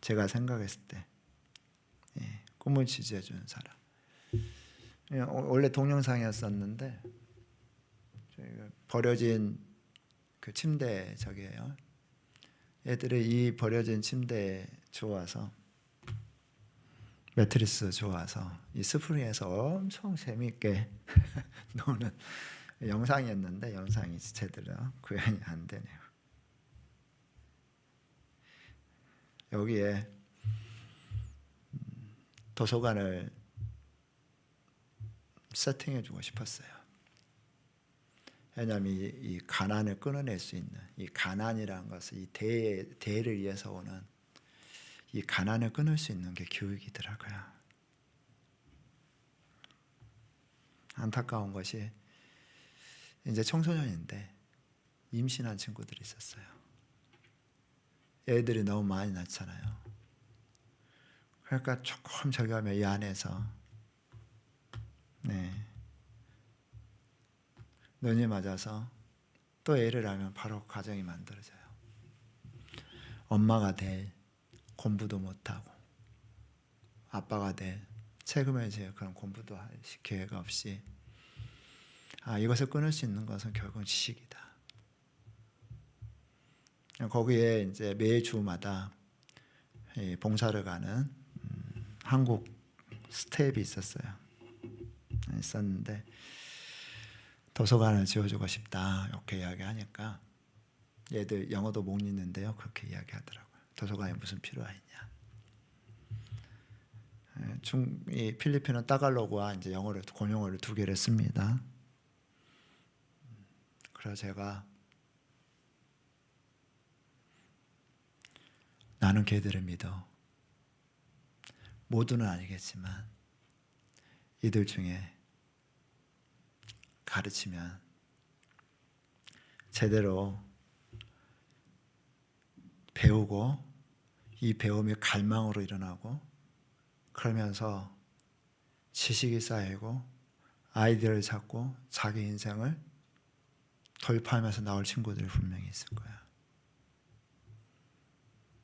제가 생각했을 때 꿈을 지지해주는 사람. 원래 동영상이었었는데 버려진 그 침대 저기에요. 애들이 이 버려진 침대에 좋아서 매트리스 좋아서 이 스프링에서 엄청 재미있게 노는 영상이었는데 영상이 제대로 구현이 안 되네요. 여기에 도서관을 세팅해주고 싶었어요. 왜냐하면 이 가난을 끊어낼 수 있는, 이 가난이라는 것은 이 대를 위해서 오는 이 가난을 끊을 수 있는 게 교육이더라고요. 안타까운 것이 이제 청소년인데 임신한 친구들이 있었어요. 애들이 너무 많이 낳잖아요. 그러니까 조금 저기 하면 이 안에서 네. 눈이 맞아서 또 애를 하면 바로 가정이 만들어져요. 엄마가 될 공부도 못하고 아빠가 될 책임을 질 그런 공부도 할 기회가 없이 이것을 끊을 수 있는 것은 결국은 지식이다. 거기에 이제 매 주마다 봉사를 가는 한국 스텝이 있었는데 도서관을 지어주고 싶다 이렇게 이야기하니까 얘들 영어도 못 읽는데요 그렇게 이야기하더라고요. 도서관에 무슨 필요가 있냐. 이 필리핀은 따갈로그와 이제 영어를 공용어를 두 개를 씁니다. 그래서 제가 나는 걔들을 믿어. 모두는 아니겠지만 이들 중에 가르치면 제대로 배우고 이 배움이 갈망으로 일어나고 그러면서 지식이 쌓이고 아이디어를 찾고 자기 인생을 돌파하면서 나올 친구들이 분명히 있을 거야.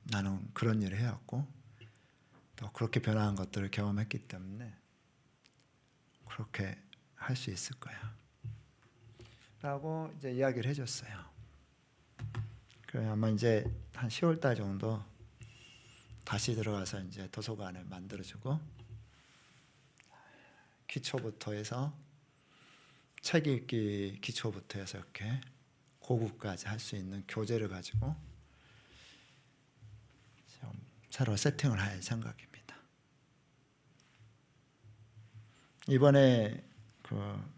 나는 그런 일을 해왔고 또 그렇게 변화한 것들을 경험했기 때문에 그렇게 할 수 있을 거야 라고 이제 이야기를 해줬어요. 그래 아마 이제 한 10월 달 정도 다시 들어가서 이제 도서관을 만들어주고 기초부터 해서 책 읽기 기초부터 해서 이렇게 고급까지 할 수 있는 교재를 가지고 새로 세팅을 할 생각입니다. 이번에 그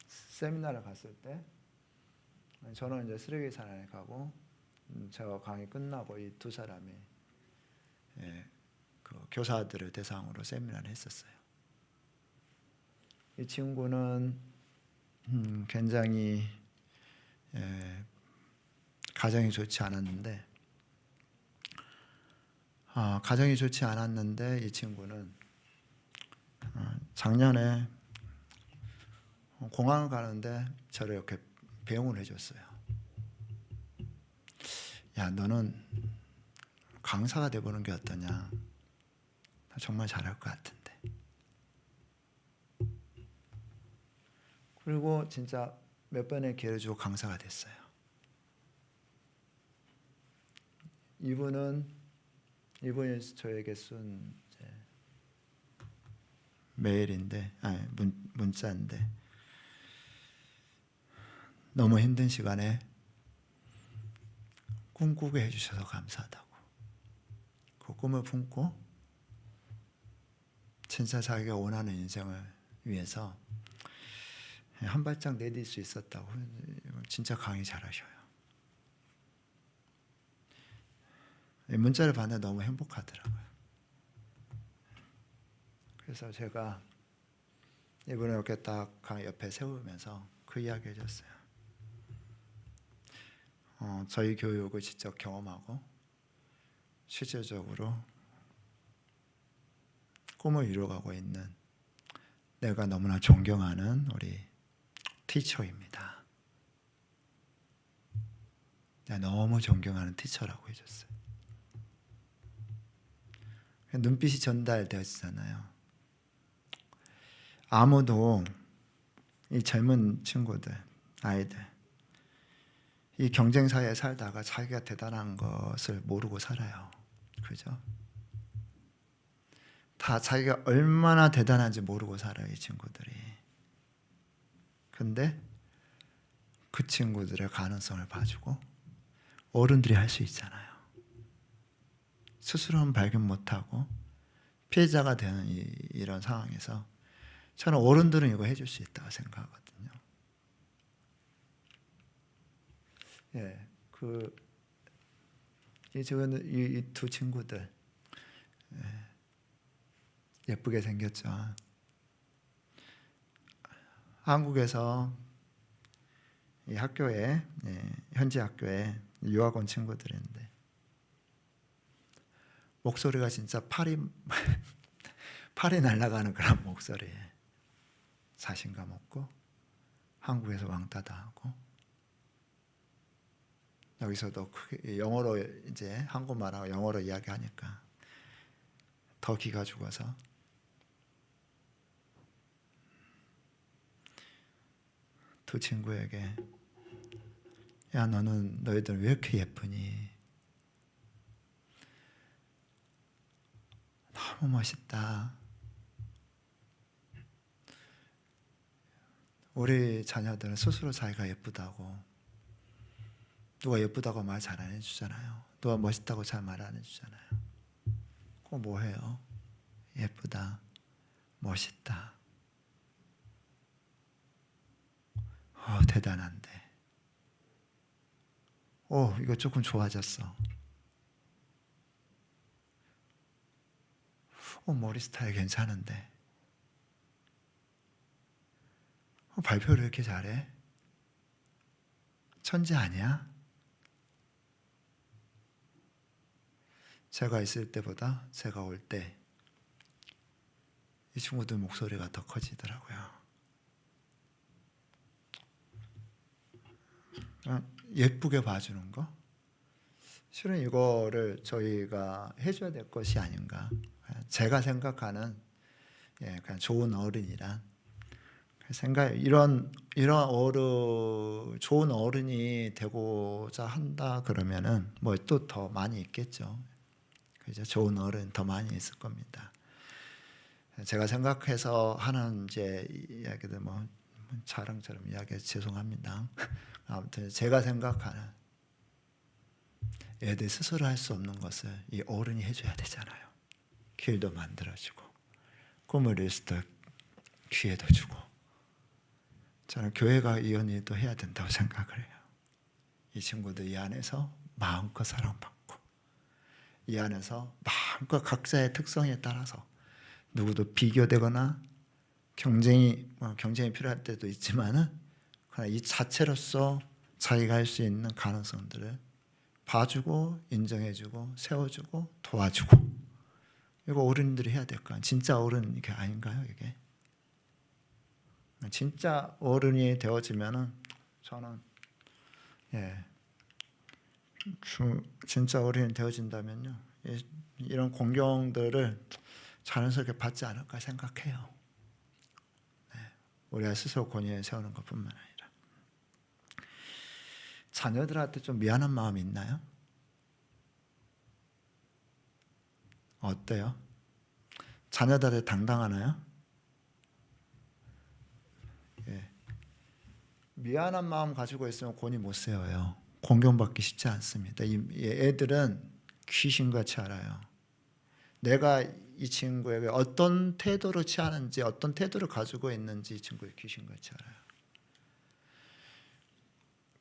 세미나를 갔을 때 저는 이제 쓰레기 산안에 가고 제가 강의 끝나고 이 두 사람이 그 교사들을 대상으로 세미나를 했었어요. 이 친구는 굉장히 가정이 좋지 않았는데 이 친구는 작년에 공항을 가는데 저를 이렇게 배웅을 해줬어요. 야, 너는 강사가 돼보는 게 어떠냐? 정말 잘할 것 같은데. 그리고 진짜 몇 번의 기회를 주고 강사가 됐어요. 이분이 저에게 쓴 메일인데, 문자인데, 너무 힘든 시간에 꿈꾸게 해주셔서 감사하다고. 그 꿈을 품고 진짜 자기가 원하는 인생을 위해서 한 발짝 내딜 수 있었다고. 진짜 강의 잘하셔요. 문자를 받는데 너무 행복하더라고요. 그래서 제가 이분을 이렇게 딱 강의 옆에 세우면서 그 이야기 해줬어요. 저희 교육을 직접 경험하고 실질적으로 꿈을 이루어가고 있는 내가 너무나 존경하는 우리 티처입니다. 내가 너무 존경하는 티처라고 해줬어요. 눈빛이 전달되었잖아요. 아무도 이 젊은 친구들, 아이들 이 경쟁사회에 살다가 자기가 대단한 것을 모르고 살아요. 그죠? 다 자기가 얼마나 대단한지 모르고 살아요, 이 친구들이. 근데 그 친구들의 가능성을 봐주고 어른들이 할 수 있잖아요. 스스로는 발견 못하고 피해자가 되는 이런 상황에서 저는 어른들은 이거 해줄 수 있다고 생각하거든요. 이 두 친구들 예쁘게 생겼죠. 한국에서 이 학교에 현지 학교에 유학 온 친구들인데 목소리가 진짜 팔이 날아가는 그런 목소리에 자신감 없고 한국에서 왕따 당하고 여기서도 크게 영어로 이제 한국말하고 영어로 이야기하니까 더 기가 죽어서 두 친구에게 야 너희들 왜 이렇게 예쁘니? 너무 멋있다. 우리 자녀들은 스스로 자기가 예쁘다고 누가 예쁘다고 말 잘 안 해주잖아요. 누가 멋있다고 잘 말 안 해주잖아요. 그거 뭐해요? 예쁘다, 멋있다. 대단한데. 이거 조금 좋아졌어. 머리 스타일 괜찮은데. 발표를 이렇게 잘해? 천재 아니야? 제가 있을 때보다 제가 올 때 이 친구들 목소리가 더 커지더라고요. 예쁘게 봐주는 거? 실은 이거를 저희가 해줘야 될 것이 아닌가. 제가 생각하는 그냥 좋은 어른이란 이런 좋은 어른이 되고자 한다 그러면은 뭐 또 더 많이 있겠죠. 그죠? 좋은 어른 더 많이 있을 겁니다. 제가 생각해서 하는 이제 이야기들 뭐 자랑처럼 이야기해서 죄송합니다. 아무튼 제가 생각하는 애들 스스로 할 수 없는 것을 이 어른이 해줘야 되잖아요. 길도 만들어주고 꿈을 이룰 수도 기회도 주고 저는 교회가 이 연일도 해야 된다고 생각을 해요. 이 친구들 이 안에서 마음껏 사랑받고 이 안에서 마음껏 각자의 특성에 따라서 누구도 비교되거나 경쟁이 필요할 때도 있지만은 그러나 이 자체로서 자기가 할 수 있는 가능성들을 봐주고 인정해주고 세워주고 도와주고 이거 어른들이 해야 될 거야. 진짜 어른 이게 아닌가요? 이게 진짜 어른이 되어지면은 저는 진짜 어른이 되어진다면요 이런 공경들을 자연스럽게 받지 않을까 생각해요. 우리가 스스로 권위에 세우는 것뿐만 아니라 자녀들한테 좀 미안한 마음이 있나요? 어때요? 자녀들한테 당당하나요? 미안한 마음 가지고 있으면 권위 못 세워요. 공경받기 쉽지 않습니다. 이 애들은 귀신같이 알아요. 내가 이 친구에게 어떤 태도를 취하는지 어떤 태도를 가지고 있는지 이 친구의 귀신같이 알아요.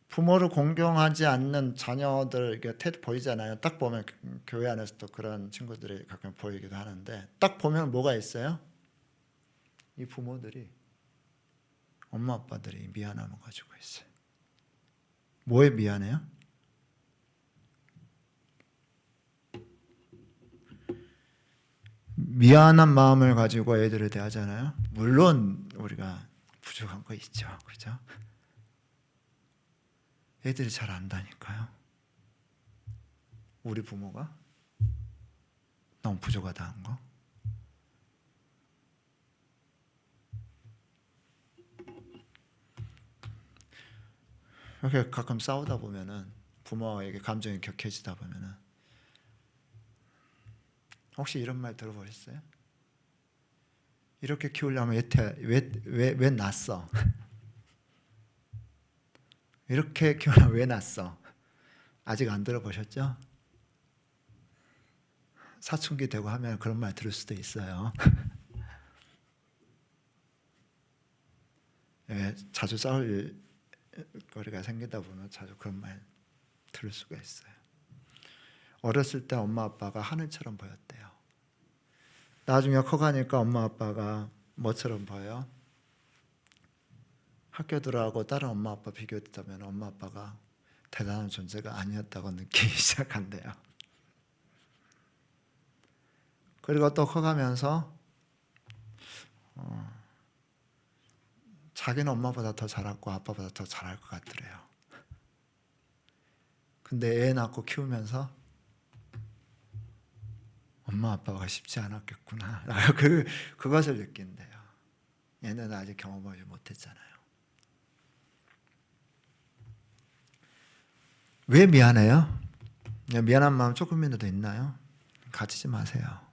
부모를 공경하지 않는 자녀들 태도 보이잖아요. 딱 보면 교회 안에서도 그런 친구들이 가끔 보이기도 하는데 딱 보면 뭐가 있어요? 이 부모들이 엄마 아빠들이 미안함을 가지고 있어요. 뭐에 미안해요? 미안한 마음을 가지고 애들을 대하잖아요. 물론 우리가 부족한 거 있죠. 그죠? 애들이 잘 안다니까요. 우리 부모가 너무 부족하다는 거. 이렇게 가끔 싸우다 보면은 부모에게 감정이 격해지다 보면은 혹시 이런 말 들어보셨어요? 이렇게 키우려면 왜 낳았어? 이렇게 키우려면 왜 낳았어? 아직 안 들어보셨죠? 사춘기 되고 하면 그런 말 들을 수도 있어요. 자주 싸울 거리가 생기다 보면 자주 그런 말 들을 수가 있어요. 어렸을 때 엄마 아빠가 하늘처럼 보였대요. 나중에 커가니까 엄마 아빠가 뭐처럼 보여요? 학교 들어가고 다른 엄마 아빠 비교했다면 엄마 아빠가 대단한 존재가 아니었다고 느끼기 시작한대요. 그리고 또 커가면서 자기는 엄마보다 더 잘하고 아빠보다 더 잘할 것 같더래요. 근데 애 낳고 키우면서 엄마 아빠가 쉽지 않았겠구나. 그것을 느낀대요. 얘는 아직 경험하지 못했잖아요. 왜 미안해요? 미안한 마음 조금이라도 있나요? 가지지 마세요.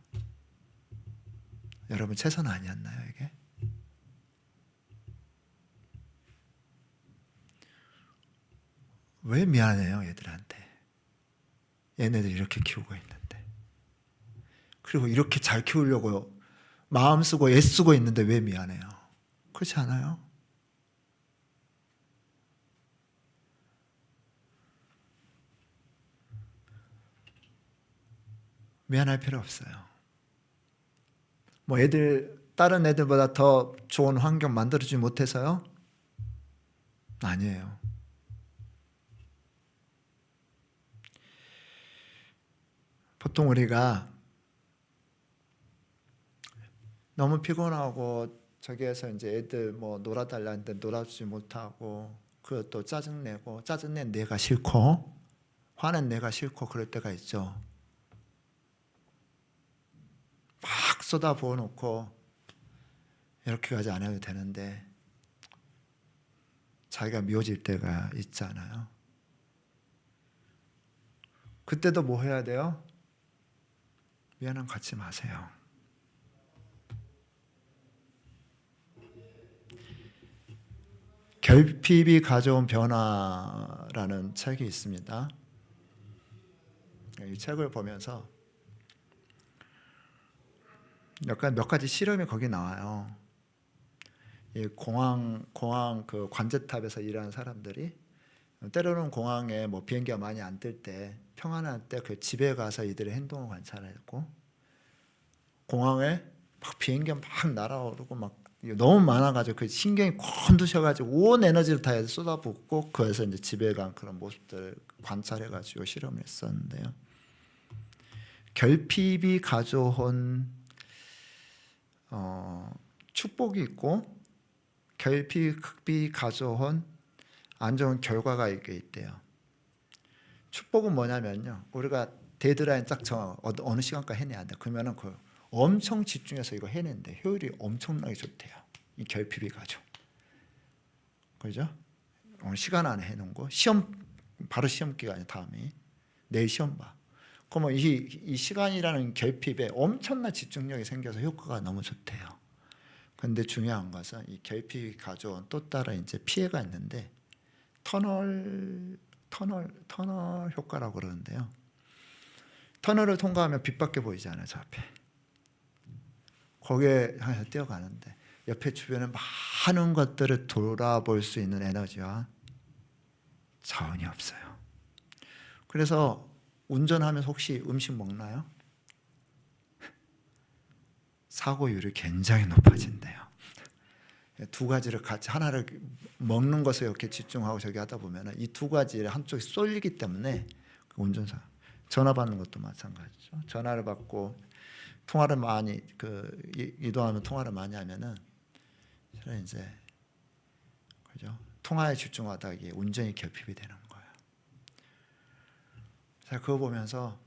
여러분 최선 아니었나요 이게? 왜 미안해요 얘들한테? 얘네들 이렇게 키우고 있는데. 그리고 이렇게 잘 키우려고 마음 쓰고 애쓰고 있는데 왜 미안해요? 그렇지 않아요? 미안할 필요 없어요. 뭐 다른 애들보다 더 좋은 환경 만들어주지 못해서요? 아니에요. 보통 우리가 너무 피곤하고 저기에서 이제 애들 뭐 놀아달라는데 놀아주지 못하고 그것도 짜증내고 짜증낸 내가 싫고 화낸 내가 싫고 그럴 때가 있죠. 막 쏟아부어 놓고 이렇게까지 안 해도 되는데 자기가 미워질 때가 있잖아요. 그때도 뭐 해야 돼요? 미안함 갖지 마세요. 결핍이 가져온 변화라는 책이 있습니다. 이 책을 보면서 몇 가지 실험이 거기 나와요. 이 공항 그 관제탑에서 일하는 사람들이 때로는 공항에 뭐 비행기가 많이 안 뜰 때 평안할 때 그 집에 가서 이들의 행동을 관찰했고 공항에 막 비행기가 막 날아오르고 막 너무 많아가지고 그 신경이 곤두셔가지고 온 에너지를 다 쏟아붓고 그래서 이제 집에 간 그런 모습들을 관찰해가지고 실험을 했었는데요. 결핍이 가져온 축복이 있고 결핍이 가져온 안 좋은 결과가 있대요. 축복은 뭐냐면요. 우리가 데드라인 딱 정하고 어느 시간까지 해내야 돼. 그러면은 그 엄청 집중해서 이거 해낸대. 효율이 엄청나게 좋대요. 이 결핍이 가져. 그죠? 오늘 시간 안에 해놓은 거. 바로 시험 기간이 다음에. 내일 시험 봐. 그러면 이 시간이라는 결핍에 엄청난 집중력이 생겨서 효과가 너무 좋대요. 근데 중요한 것은 이 결핍이 가져온 또 다른 이제 피해가 있는데 터널 효과라고 그러는데요. 터널을 통과하면 빛밖에 보이지 않아요, 저 앞에. 거기에 뛰어가는데 옆에 주변에 많은 것들을 돌아볼 수 있는 에너지와 자원이 없어요. 그래서 운전하면서 혹시 음식 먹나요? 사고율이 굉장히 높아진대요. 두 가지를 같이 하나를 먹는 것에 이렇게 집중하고 저기 하다 보면 이 두 가지를 한쪽이 쏠리기 때문에 운전사 전화 받는 것도 마찬가지죠. 전화를 받고 통화를 많이 이동하면 통화를 많이 하면은 이제 그죠? 통화에 집중하다가 이게 운전이 결핍이 되는 거예요. 제가 그거 보면서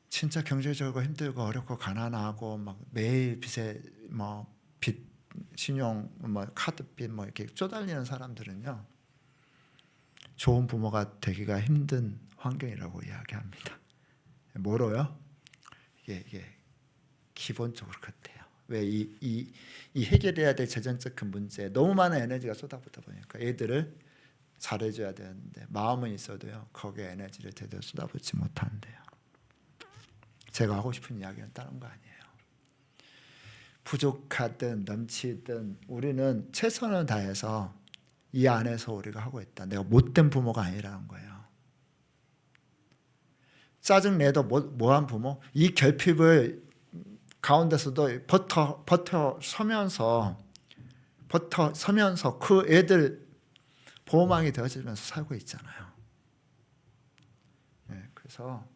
진짜 경제적으로 힘들고 어렵고 가난하고 막 매일 빚에 빚 신용 카드빚 이렇게 쪼달리는 사람들은요 좋은 부모가 되기가 힘든 환경이라고 이야기합니다. 뭐로요? 이게 기본적으로 그렇대요. 왜 이 해결해야 될 재정적 큰 문제에 너무 많은 에너지가 쏟아붓다 보니까 애들을 잘해줘야 되는데 마음은 있어도요 거기에 에너지를 제대로 쏟아붓지 못한대요. 제가 하고 싶은 이야기는 다른 거 아니에요. 부족하든 넘치든 우리는 최선을 다해서 이 안에서 우리가 하고 있다. 내가 못된 부모가 아니라는 거예요. 짜증내도 뭐한 부모? 이 결핍을 가운데서도 버텨 서면서 그 애들 보호망이 되어지면서 살고 있잖아요. 네, 그래서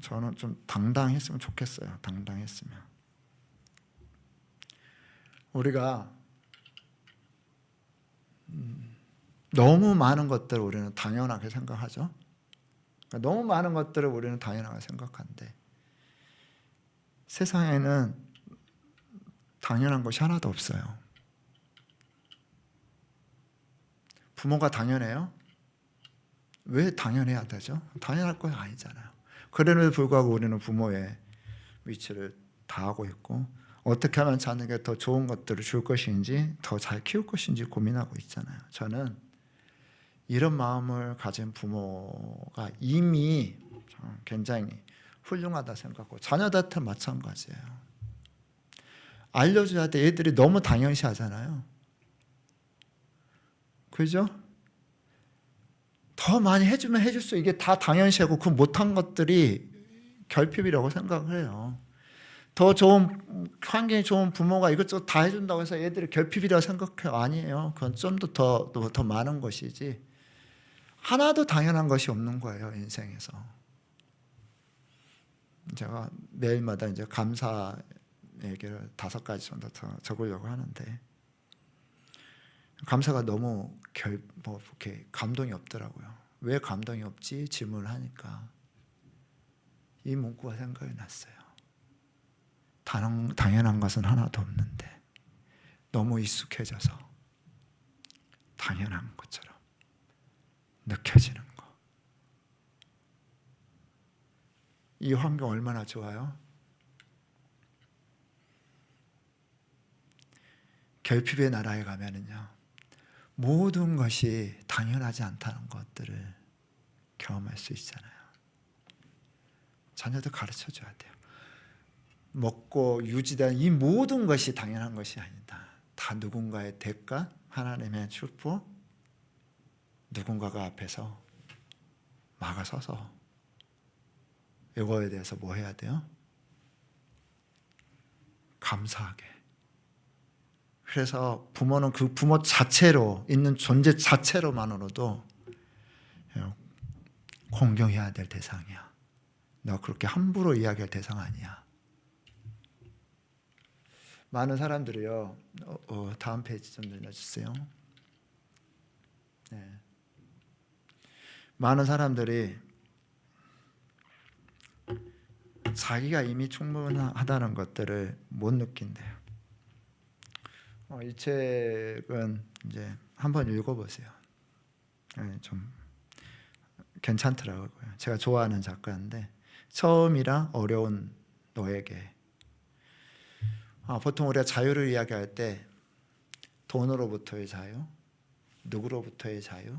저는 좀 당당했으면 좋겠어요. 당당했으면. 우리가 너무 많은 것들을 우리는 당연하게 생각하죠. 너무 많은 것들을 우리는 당연하게 생각하는데 세상에는 당연한 것이 하나도 없어요. 부모가 당연해요? 왜 당연해야 되죠? 당연할 건 아니잖아요. 그럼에도 불구하고 우리는 부모의 위치를 다하고 있고 어떻게 하면 자녀에게 더 좋은 것들을 줄 것인지 더 잘 키울 것인지 고민하고 있잖아요. 저는 이런 마음을 가진 부모가 이미 굉장히 훌륭하다 생각하고 자녀들한테 마찬가지예요. 알려줘야 돼. 애들이 너무 당연시 하잖아요. 그죠? 더 많이 해주면 해줄수록 이게 다 당연시하고 그 못한 것들이 결핍이라고 생각을 해요. 더 좋은 환경이 좋은 부모가 이것저것 다 해준다고 해서 애들이 결핍이라고 생각해요. 아니에요. 그건 좀 더 많은 것이지 하나도 당연한 것이 없는 거예요. 인생에서. 제가 매일마다 이제 감사 얘기를 5가지 정도 더 적으려고 하는데 감사가 너무 이렇게 감동이 없더라고요. 왜 감동이 없지? 질문을 하니까 이 문구가 생각이 났어요. 당연한 것은 하나도 없는데 너무 익숙해져서 당연한 것처럼 느껴지는 거. 이 환경 얼마나 좋아요? 결핍의 나라에 가면은요, 모든 것이 당연하지 않다는 것들을 경험할 수 있잖아요. 자녀들 가르쳐 줘야 돼요. 먹고 유지되는 이 모든 것이 당연한 것이 아니다. 다 누군가의 대가, 하나님의 축복, 누군가가 앞에서 막아서서 이거에 대해서 뭐 해야 돼요? 감사하게. 그래서 부모는 그 부모 자체로 있는 존재 자체로만으로도 공경해야 될 대상이야. 너 그렇게 함부로 이야기할 대상 아니야. 많은 사람들이요. 다음 페이지 좀 늘려주세요. 네. 많은 사람들이 자기가 이미 충분하다는 것들을 못 느낀대요. 이 책은 이제 한번 읽어보세요. 좀 괜찮더라고요. 제가 좋아하는 작가인데 처음이라 어려운 너에게. 보통 우리가 자유를 이야기할 때 돈으로부터의 자유, 누구로부터의 자유,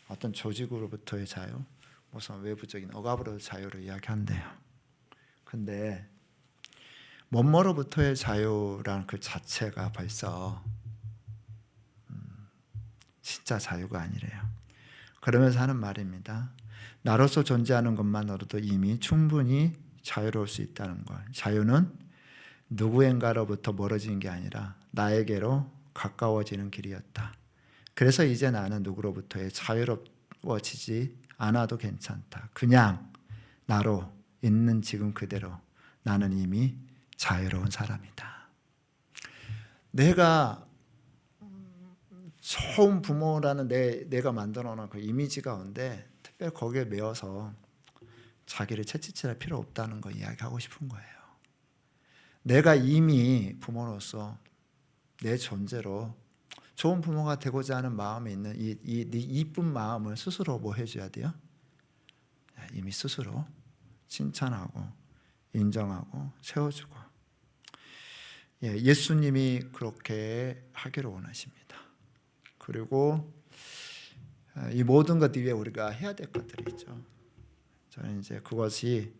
어떤 조직으로부터의 자유, 무슨 외부적인 억압으로의 자유를 이야기한대요. 근데 뭐뭐로부터의 자유라는 그 자체가 벌써 진짜 자유가 아니래요. 그러면서 하는 말입니다. 나로서 존재하는 것만으로도 이미 충분히 자유로울 수 있다는 걸. 자유는 누구인가로부터 멀어지는 게 아니라 나에게로 가까워지는 길이었다. 그래서 이제 나는 누구로부터의 자유로워지지 않아도 괜찮다. 그냥 나로 있는 지금 그대로 나는 이미 자유로운 사람이다. 내가 좋은 부모라는 내가 만들어 놓은 그 이미지 가운데 특별히 거기에 매여서 자기를 채찍질할 필요 없다는 거 이야기하고 싶은 거예요. 내가 이미 부모로서 내 존재로 좋은 부모가 되고자 하는 마음이 있는 이 이쁜 마음을 스스로 뭐 해줘야 돼요? 이미 스스로 칭찬하고 인정하고 세워주고. 예수님이 그렇게 하기를 원하십니다. 그리고 이 모든 것 위에 우리가 해야 될 것들이 있죠. 저는 이제 그것이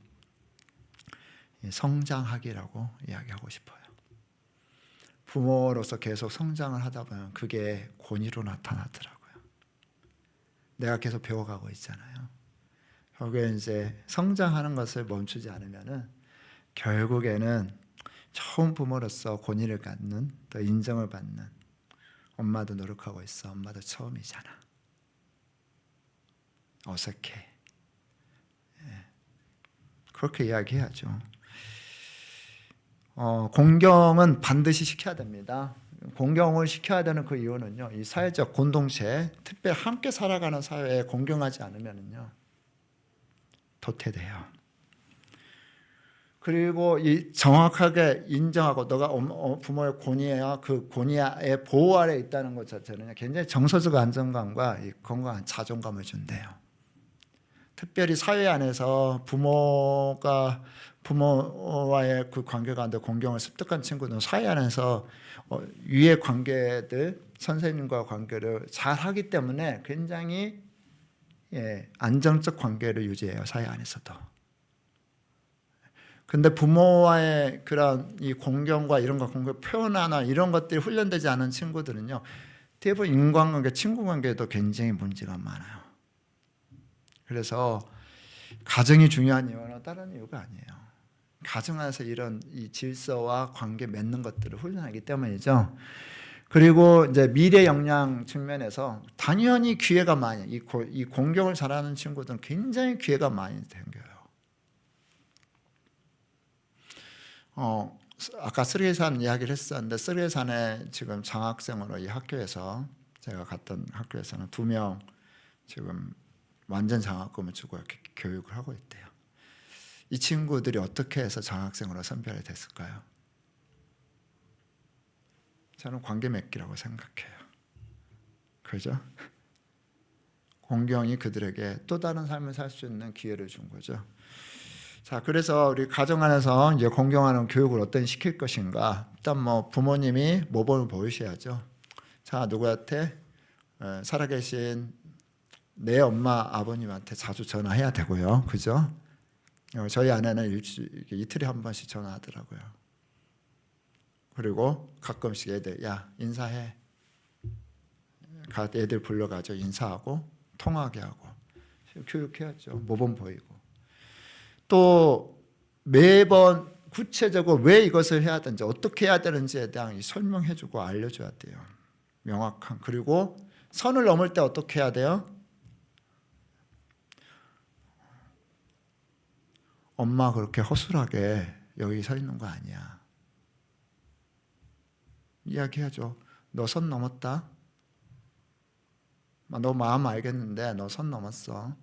성장하기라고 이야기하고 싶어요. 부모로서 계속 성장을 하다 보면 그게 권위로 나타나더라고요. 내가 계속 배워가고 있잖아요. 결국에 이제 성장하는 것을 멈추지 않으면은 결국에는 처음 부모로서 권위를 갖는, 또 인정을 받는. 엄마도 노력하고 있어. 엄마도 처음이잖아. 어색해. 그렇게 이야기해야죠. 공경은 반드시 시켜야 됩니다. 공경을 시켜야 되는 그 이유는요, 이 사회적 공동체, 특별히 함께 살아가는 사회에 공경하지 않으면요 도태돼요. 그리고 이 정확하게 인정하고 너가 부모의 권위와 그 권위의 보호 아래 있다는 것 자체는 굉장히 정서적 안정감과 이 건강한 자존감을 준대요. 특별히 사회 안에서 부모와의 그 관계 가운데 공경을 습득한 친구들은 사회 안에서 위의 관계들, 선생님과 관계를 잘 하기 때문에 굉장히 안정적 관계를 유지해요. 사회 안에서도. 근데 부모와의 그런 이 공경과 이런 거 공경 표현하나 이런 것들이 훈련되지 않은 친구들은요, 대부분 인간관계, 친구관계도 굉장히 문제가 많아요. 그래서 가정이 중요한 이유는 다른 이유가 아니에요. 가정 안에서 이런 이 질서와 관계 맺는 것들을 훈련하기 때문이죠. 그리고 이제 미래 역량 측면에서 당연히 기회가 많이, 이 공경을 잘하는 친구들은 굉장히 기회가 많이 생겨요. 아까 쓰리산 이야기를 했었는데, 쓰리산에 지금 장학생으로 이 학교에서, 제가 갔던 학교에서는 2명 지금 완전 장학금을 주고 이렇게 교육을 하고 있대요. 이 친구들이 어떻게 해서 장학생으로 선별이 됐을까요? 저는 관계 맺기라고 생각해요. 그죠? 공경이 그들에게 또 다른 삶을 살 수 있는 기회를 준 거죠. 자, 그래서 우리 가정 안에서 이제 공경하는 교육을 어떤 시킬 것인가? 일단 뭐 부모님이 모범을 보이셔야죠. 자, 누구한테 살아계신 내 엄마 아버님한테 자주 전화해야 되고요. 그죠? 저희 아내는 이틀에 한 번씩 전화하더라고요. 그리고 가끔씩 애들, 야, 인사해. 애들 불러가지고 인사하고 통화하게 하고 교육해야죠. 모범 보이고. 또 매번 구체적으로 왜 이것을 해야 되는지, 어떻게 해야 되는지에 대한 설명해주고 알려줘야 돼요. 명확한. 그리고 선을 넘을 때 어떻게 해야 돼요? 엄마 그렇게 허술하게 여기 서 있는 거 아니야. 이야기하죠. 너 선 넘었다. 너 마음 알겠는데 너 선 넘었어.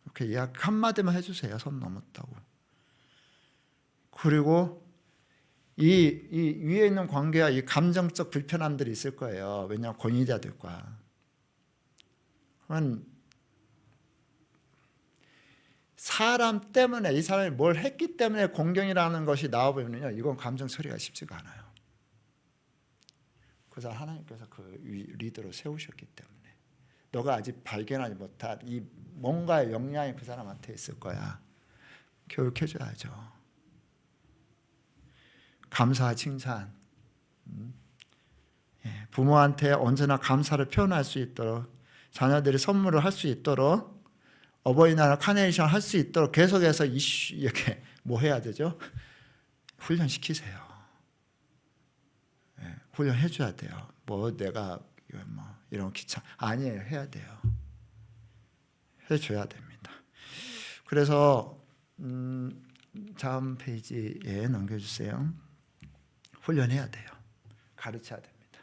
이렇게 이야기 한마디만 해주세요. 선 넘었다고. 그리고 이 위에 있는 관계와 이 감정적 불편함들이 있을 거예요. 왜냐하면 권위자들과. 그러면 사람 때문에, 이 사람이 뭘 했기 때문에 공경이라는 것이 나와보면요, 이건 감정 처리가 쉽지가 않아요. 그래서 하나님께서 그 리더로 세우셨기 때문에 너가 아직 발견하지 못한 이 뭔가의 역량이 그 사람한테 있을 거야. 교육해줘야죠. 감사, 칭찬. 부모한테 언제나 감사를 표현할 수 있도록, 자녀들이 선물을 할 수 있도록, 어버이날 카네이션 할 수 있도록 계속해서 이렇게 뭐 해야 되죠? 훈련시키세요. 훈련해줘야 돼요. 뭐 내가 뭐 이런 귀찮 아니에요. 해야 돼요. 해줘야 됩니다. 그래서 다음 페이지에 넘겨주세요. 훈련해야 돼요. 가르쳐야 됩니다.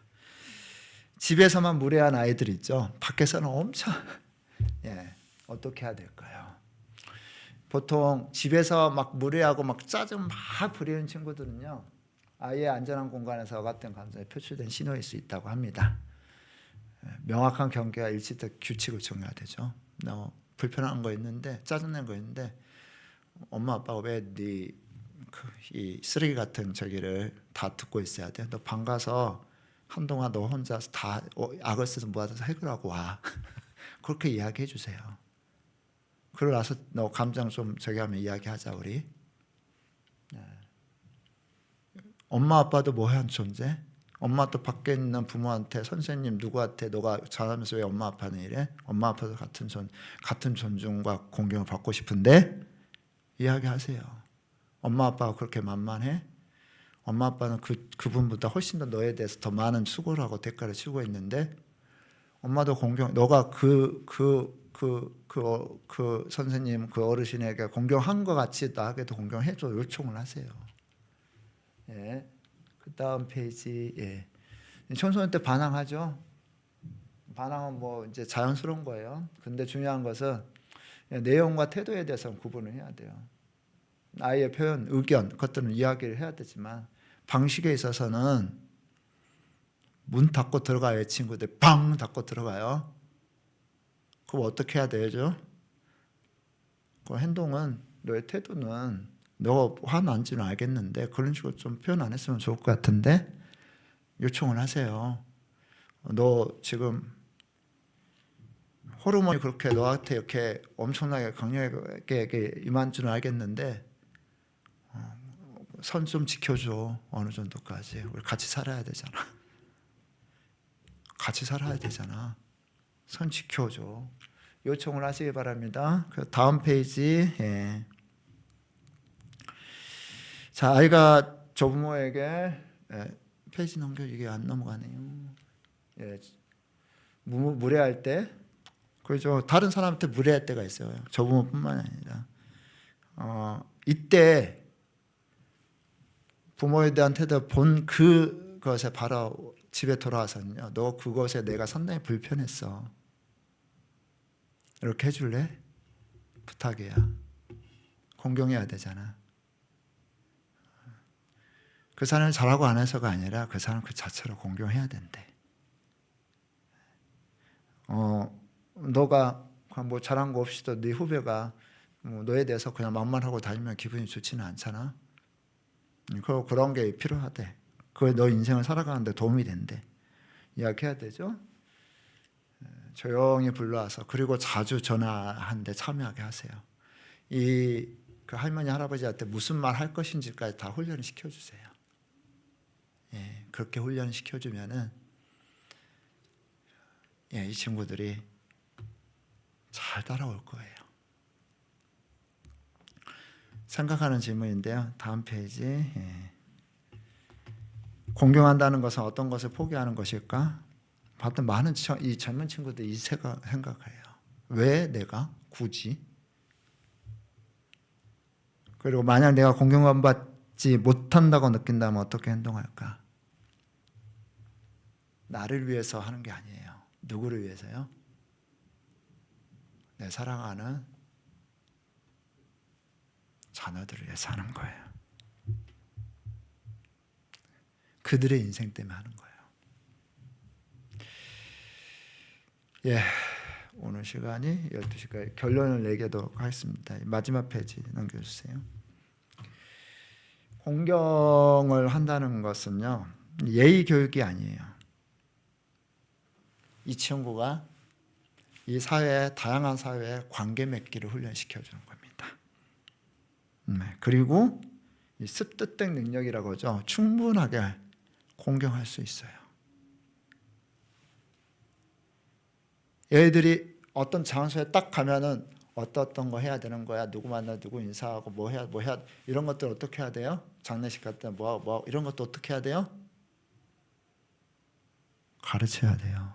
집에서만 무례한 아이들 있죠. 밖에서는 엄청 어떻게 해야 될까요? 보통 집에서 막 무례하고 막 짜증 막 부리는 친구들은요, 아이의 안전한 공간에서 같은 감정에 표출된 신호일 수 있다고 합니다. 명확한 경계와 일치된 규칙을 정해야 되죠. 너 불편한 거 있는데, 짜증낸 거 있는데, 엄마 아빠가 왜 네 이 쓰레기 같은 저기를 다 듣고 있어야 돼? 너 방 가서 한동안 너 혼자서 다 악을 써서 모아서 해결하고 와. 그렇게 이야기해 주세요. 그러고 나서 너 감정 좀 저기 하면 이야기하자 우리. 엄마 아빠도 뭐한 존재? 엄마도 밖에 있는 부모한테, 선생님 누구한테 너가 잘하면서 왜 엄마 아빠는 이래? 엄마 아빠도 같은 존중과 공경을 받고 싶은데 이야기하세요. 엄마 아빠가 그렇게 만만해? 엄마 아빠는 그분보다 훨씬 더 너에 대해서 더 많은 수고를 하고 대가를 치르고 있는데, 엄마도 공경, 너가 그 선생님, 그 어르신에게 공경한 것 같이 나에게도 공경해줘. 요청을 하세요. 그 다음 페이지. 청소년 때 반항하죠. 반항은 뭐 이제 자연스러운 거예요. 근데 중요한 것은 내용과 태도에 대해서는 구분을 해야 돼요. 아이의 표현, 의견, 그것들은 이야기를 해야 되지만 방식에 있어서는 문 닫고 들어가요. 친구들 방 닫고 들어가요. 그럼 어떻게 해야 되죠? 그 행동은, 너의 태도는 너가 화난지는 알겠는데 그런 식으로 좀 표현 안 했으면 좋을 것 같은데 요청을 하세요. 너 지금 호르몬이 그렇게 너한테 이렇게 엄청나게 강력하게 임한 줄은 알겠는데 선 좀 지켜줘. 어느 정도까지. 우리 같이 살아야 되잖아. 같이 살아야 되잖아. 선 지켜줘. 요청을 하시기 바랍니다. 그 다음 페이지. 예. 자, 아이가 조부모에게 페이지 넘겨. 이게 안 넘어가네요. 예. 무례할 때, 그죠? 다른 사람한테 무례할 때가 있어요. 조부모뿐만 아니라. 이때 부모에 대한 태도 본 그것에 바로 집에 돌아와서는요. 너 그것에 내가 상당히 불편했어. 이렇게 해줄래? 부탁이야. 공경해야 되잖아. 그 사람이 잘하고 안 해서가 아니라 그 사람 그 자체로 공경해야 된대. 너가 뭐 잘한 거 없이도 네 후배가 뭐 너에 대해서 그냥 만만하고 다니면 기분이 좋지는 않잖아. 그런 게 필요하대. 그게 너 인생을 살아가는데 도움이 된대. 이야기해야 되죠. 조용히 불러와서, 그리고 자주 전화하는데 참여하게 하세요. 그 할머니 할아버지한테 무슨 말 할 것인지까지 다 훈련을 시켜주세요. 예, 그렇게 훈련을 시켜주면은 이 친구들이 잘 따라올 거예요. 생각하는 질문인데요. 다음 페이지. 예. 공경한다는 것은 어떤 것을 포기하는 것일까? 봤던 많은 이 젊은 친구들이 이 생각해요. 왜 내가 굳이? 그리고 만약 내가 공경받지 못한다고 느낀다면 어떻게 행동할까? 나를 위해서 하는 게 아니에요. 누구를 위해서요? 내 사랑하는 자녀들을 위해서 하는 거예요. 그들의 인생 때문에 하는 거예요. 예, 오늘 시간이 12시까지 결론을 내도록 하겠습니다. 마지막 페이지 넘겨주세요. 공경을 한다는 것은요, 예의 교육이 아니에요. 이 친구가 이 사회에, 다양한 사회에 관계 맺기를 훈련시켜주는 겁니다. 그리고 이 습득된 능력이라고 하죠. 충분하게 공경할 수 있어요. 얘들이 어떤 장소에 딱 가면은 어떤 거 해야 되는 거야. 누구 만나 누구 인사하고 뭐 해야 이런 것들 어떻게 해야 돼요? 장례식 갈 때 뭐 이런 것도 어떻게 해야 돼요? 가르쳐야 돼요.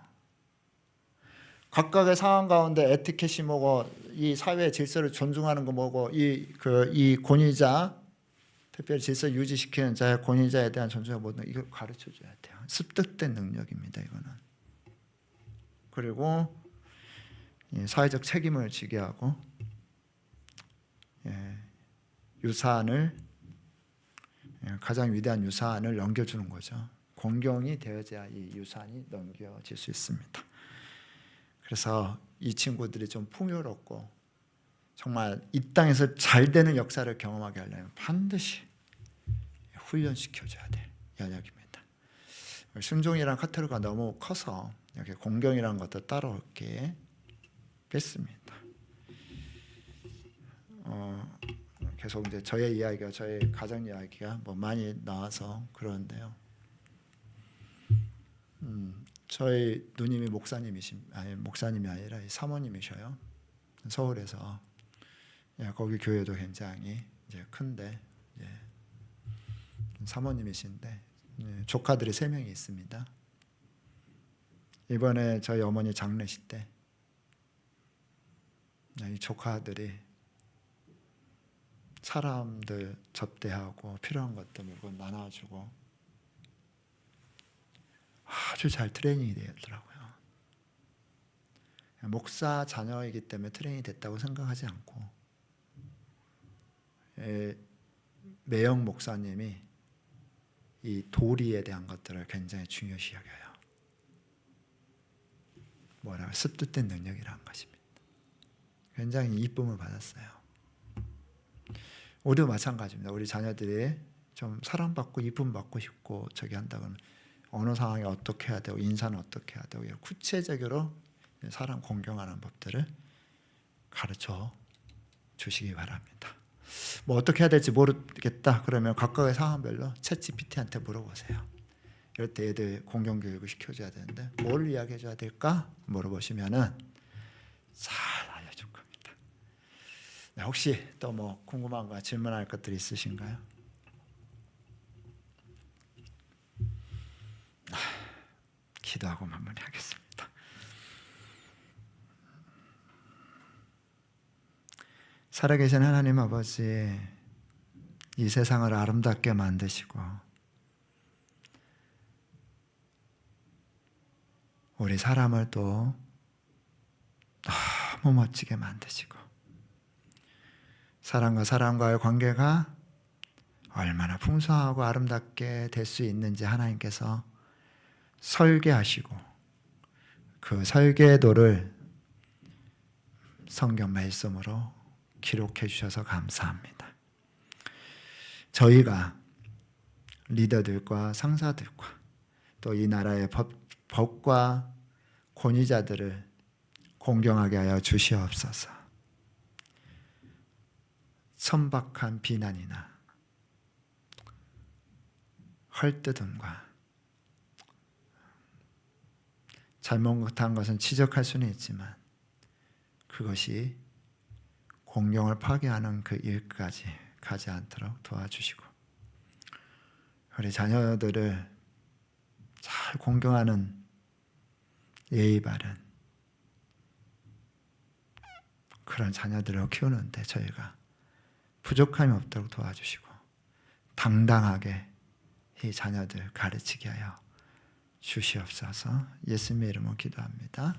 각각의 상황 가운데 에티켓이 뭐고, 이 사회의 질서를 존중하는 거 뭐고, 이 권위자, 특별히 질서 유지시키는 자의 권위자에 대한 존중이 뭐든 이걸 가르쳐줘야 돼요. 습득된 능력입니다. 이거는. 그리고 사회적 책임을 지게 하고, 유산을, 가장 위대한 유산을 넘겨주는 거죠. 공경이 되어져야 이 유산이 넘겨질 수 있습니다. 그래서 이 친구들이 좀 풍요롭고 정말 이 땅에서 잘 되는 역사를 경험하게 하려면 반드시 훈련시켜줘야 될 영역입니다. 순종이란 카테고리가 너무 커서 이렇게 공경이라는 것도 따로 이렇게 뺐습니다. 계속 이제 저의 이야기가, 저의 가정 이야기가 뭐 많이 나와서 그러는데요. 저희 누님이 목사님이 아니라 사모님이셔요. 서울에서. 거기 교회도 굉장히 이제 큰데, 사모님이신데 조카들이 3명이 있습니다. 이번에 저희 어머니 장례식 때 이 조카들이 사람들 접대하고 필요한 것들 물건 나눠주고 아주 잘 트레이닝이 되더라고요. 목사 자녀이기 때문에 트레이닝이 됐다고 생각하지 않고, 매영 목사님이 이 도리에 대한 것들을 굉장히 중요시 여겨요. 뭐라고? 습득된 능력이라는 것입니다. 굉장히 이쁨을 받았어요. 우리도 마찬가지입니다. 우리 자녀들이 좀 사랑받고 이쁨 받고 싶고 저기 한다 그러면 어느 상황에 어떻게 해야 되고 인사는 어떻게 해야 되고 구체적으로 사람 공경하는 법들을 가르쳐 주시기 바랍니다. 뭐 어떻게 해야 될지 모르겠다 그러면 각각의 상황별로 챗GPT한테 물어보세요. 이럴 때 애들 공경교육을 시켜줘야 되는데 뭘 이야기해줘야 될까 물어보시면은 잘 알려줄 겁니다. 네, 혹시 또 뭐 궁금한 거 질문할 것들이 있으신가요? 기도하고 마무리하겠습니다. 살아계신 하나님 아버지, 이 세상을 아름답게 만드시고 우리 사람을 또 너무 멋지게 만드시고 사람과 사람과의 관계가 얼마나 풍성하고 아름답게 될 수 있는지 하나님께서 설계하시고 그 설계도를 성경 말씀으로 기록해 주셔서 감사합니다. 저희가 리더들과 상사들과 또 이 나라의 법과 권위자들을 공경하게 하여 주시옵소서. 천박한 비난이나 헐뜯음과 잘못한 것은 지적할 수는 있지만 그것이 공경을 파괴하는 그 일까지 가지 않도록 도와주시고 우리 자녀들을 잘 공경하는 예의 바른 그런 자녀들을 키우는데 저희가 부족함이 없도록 도와주시고 당당하게 이 자녀들 가르치게 하여 주시옵소서. 예수님의 이름으로 기도합니다.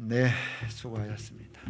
네, 수고하셨습니다.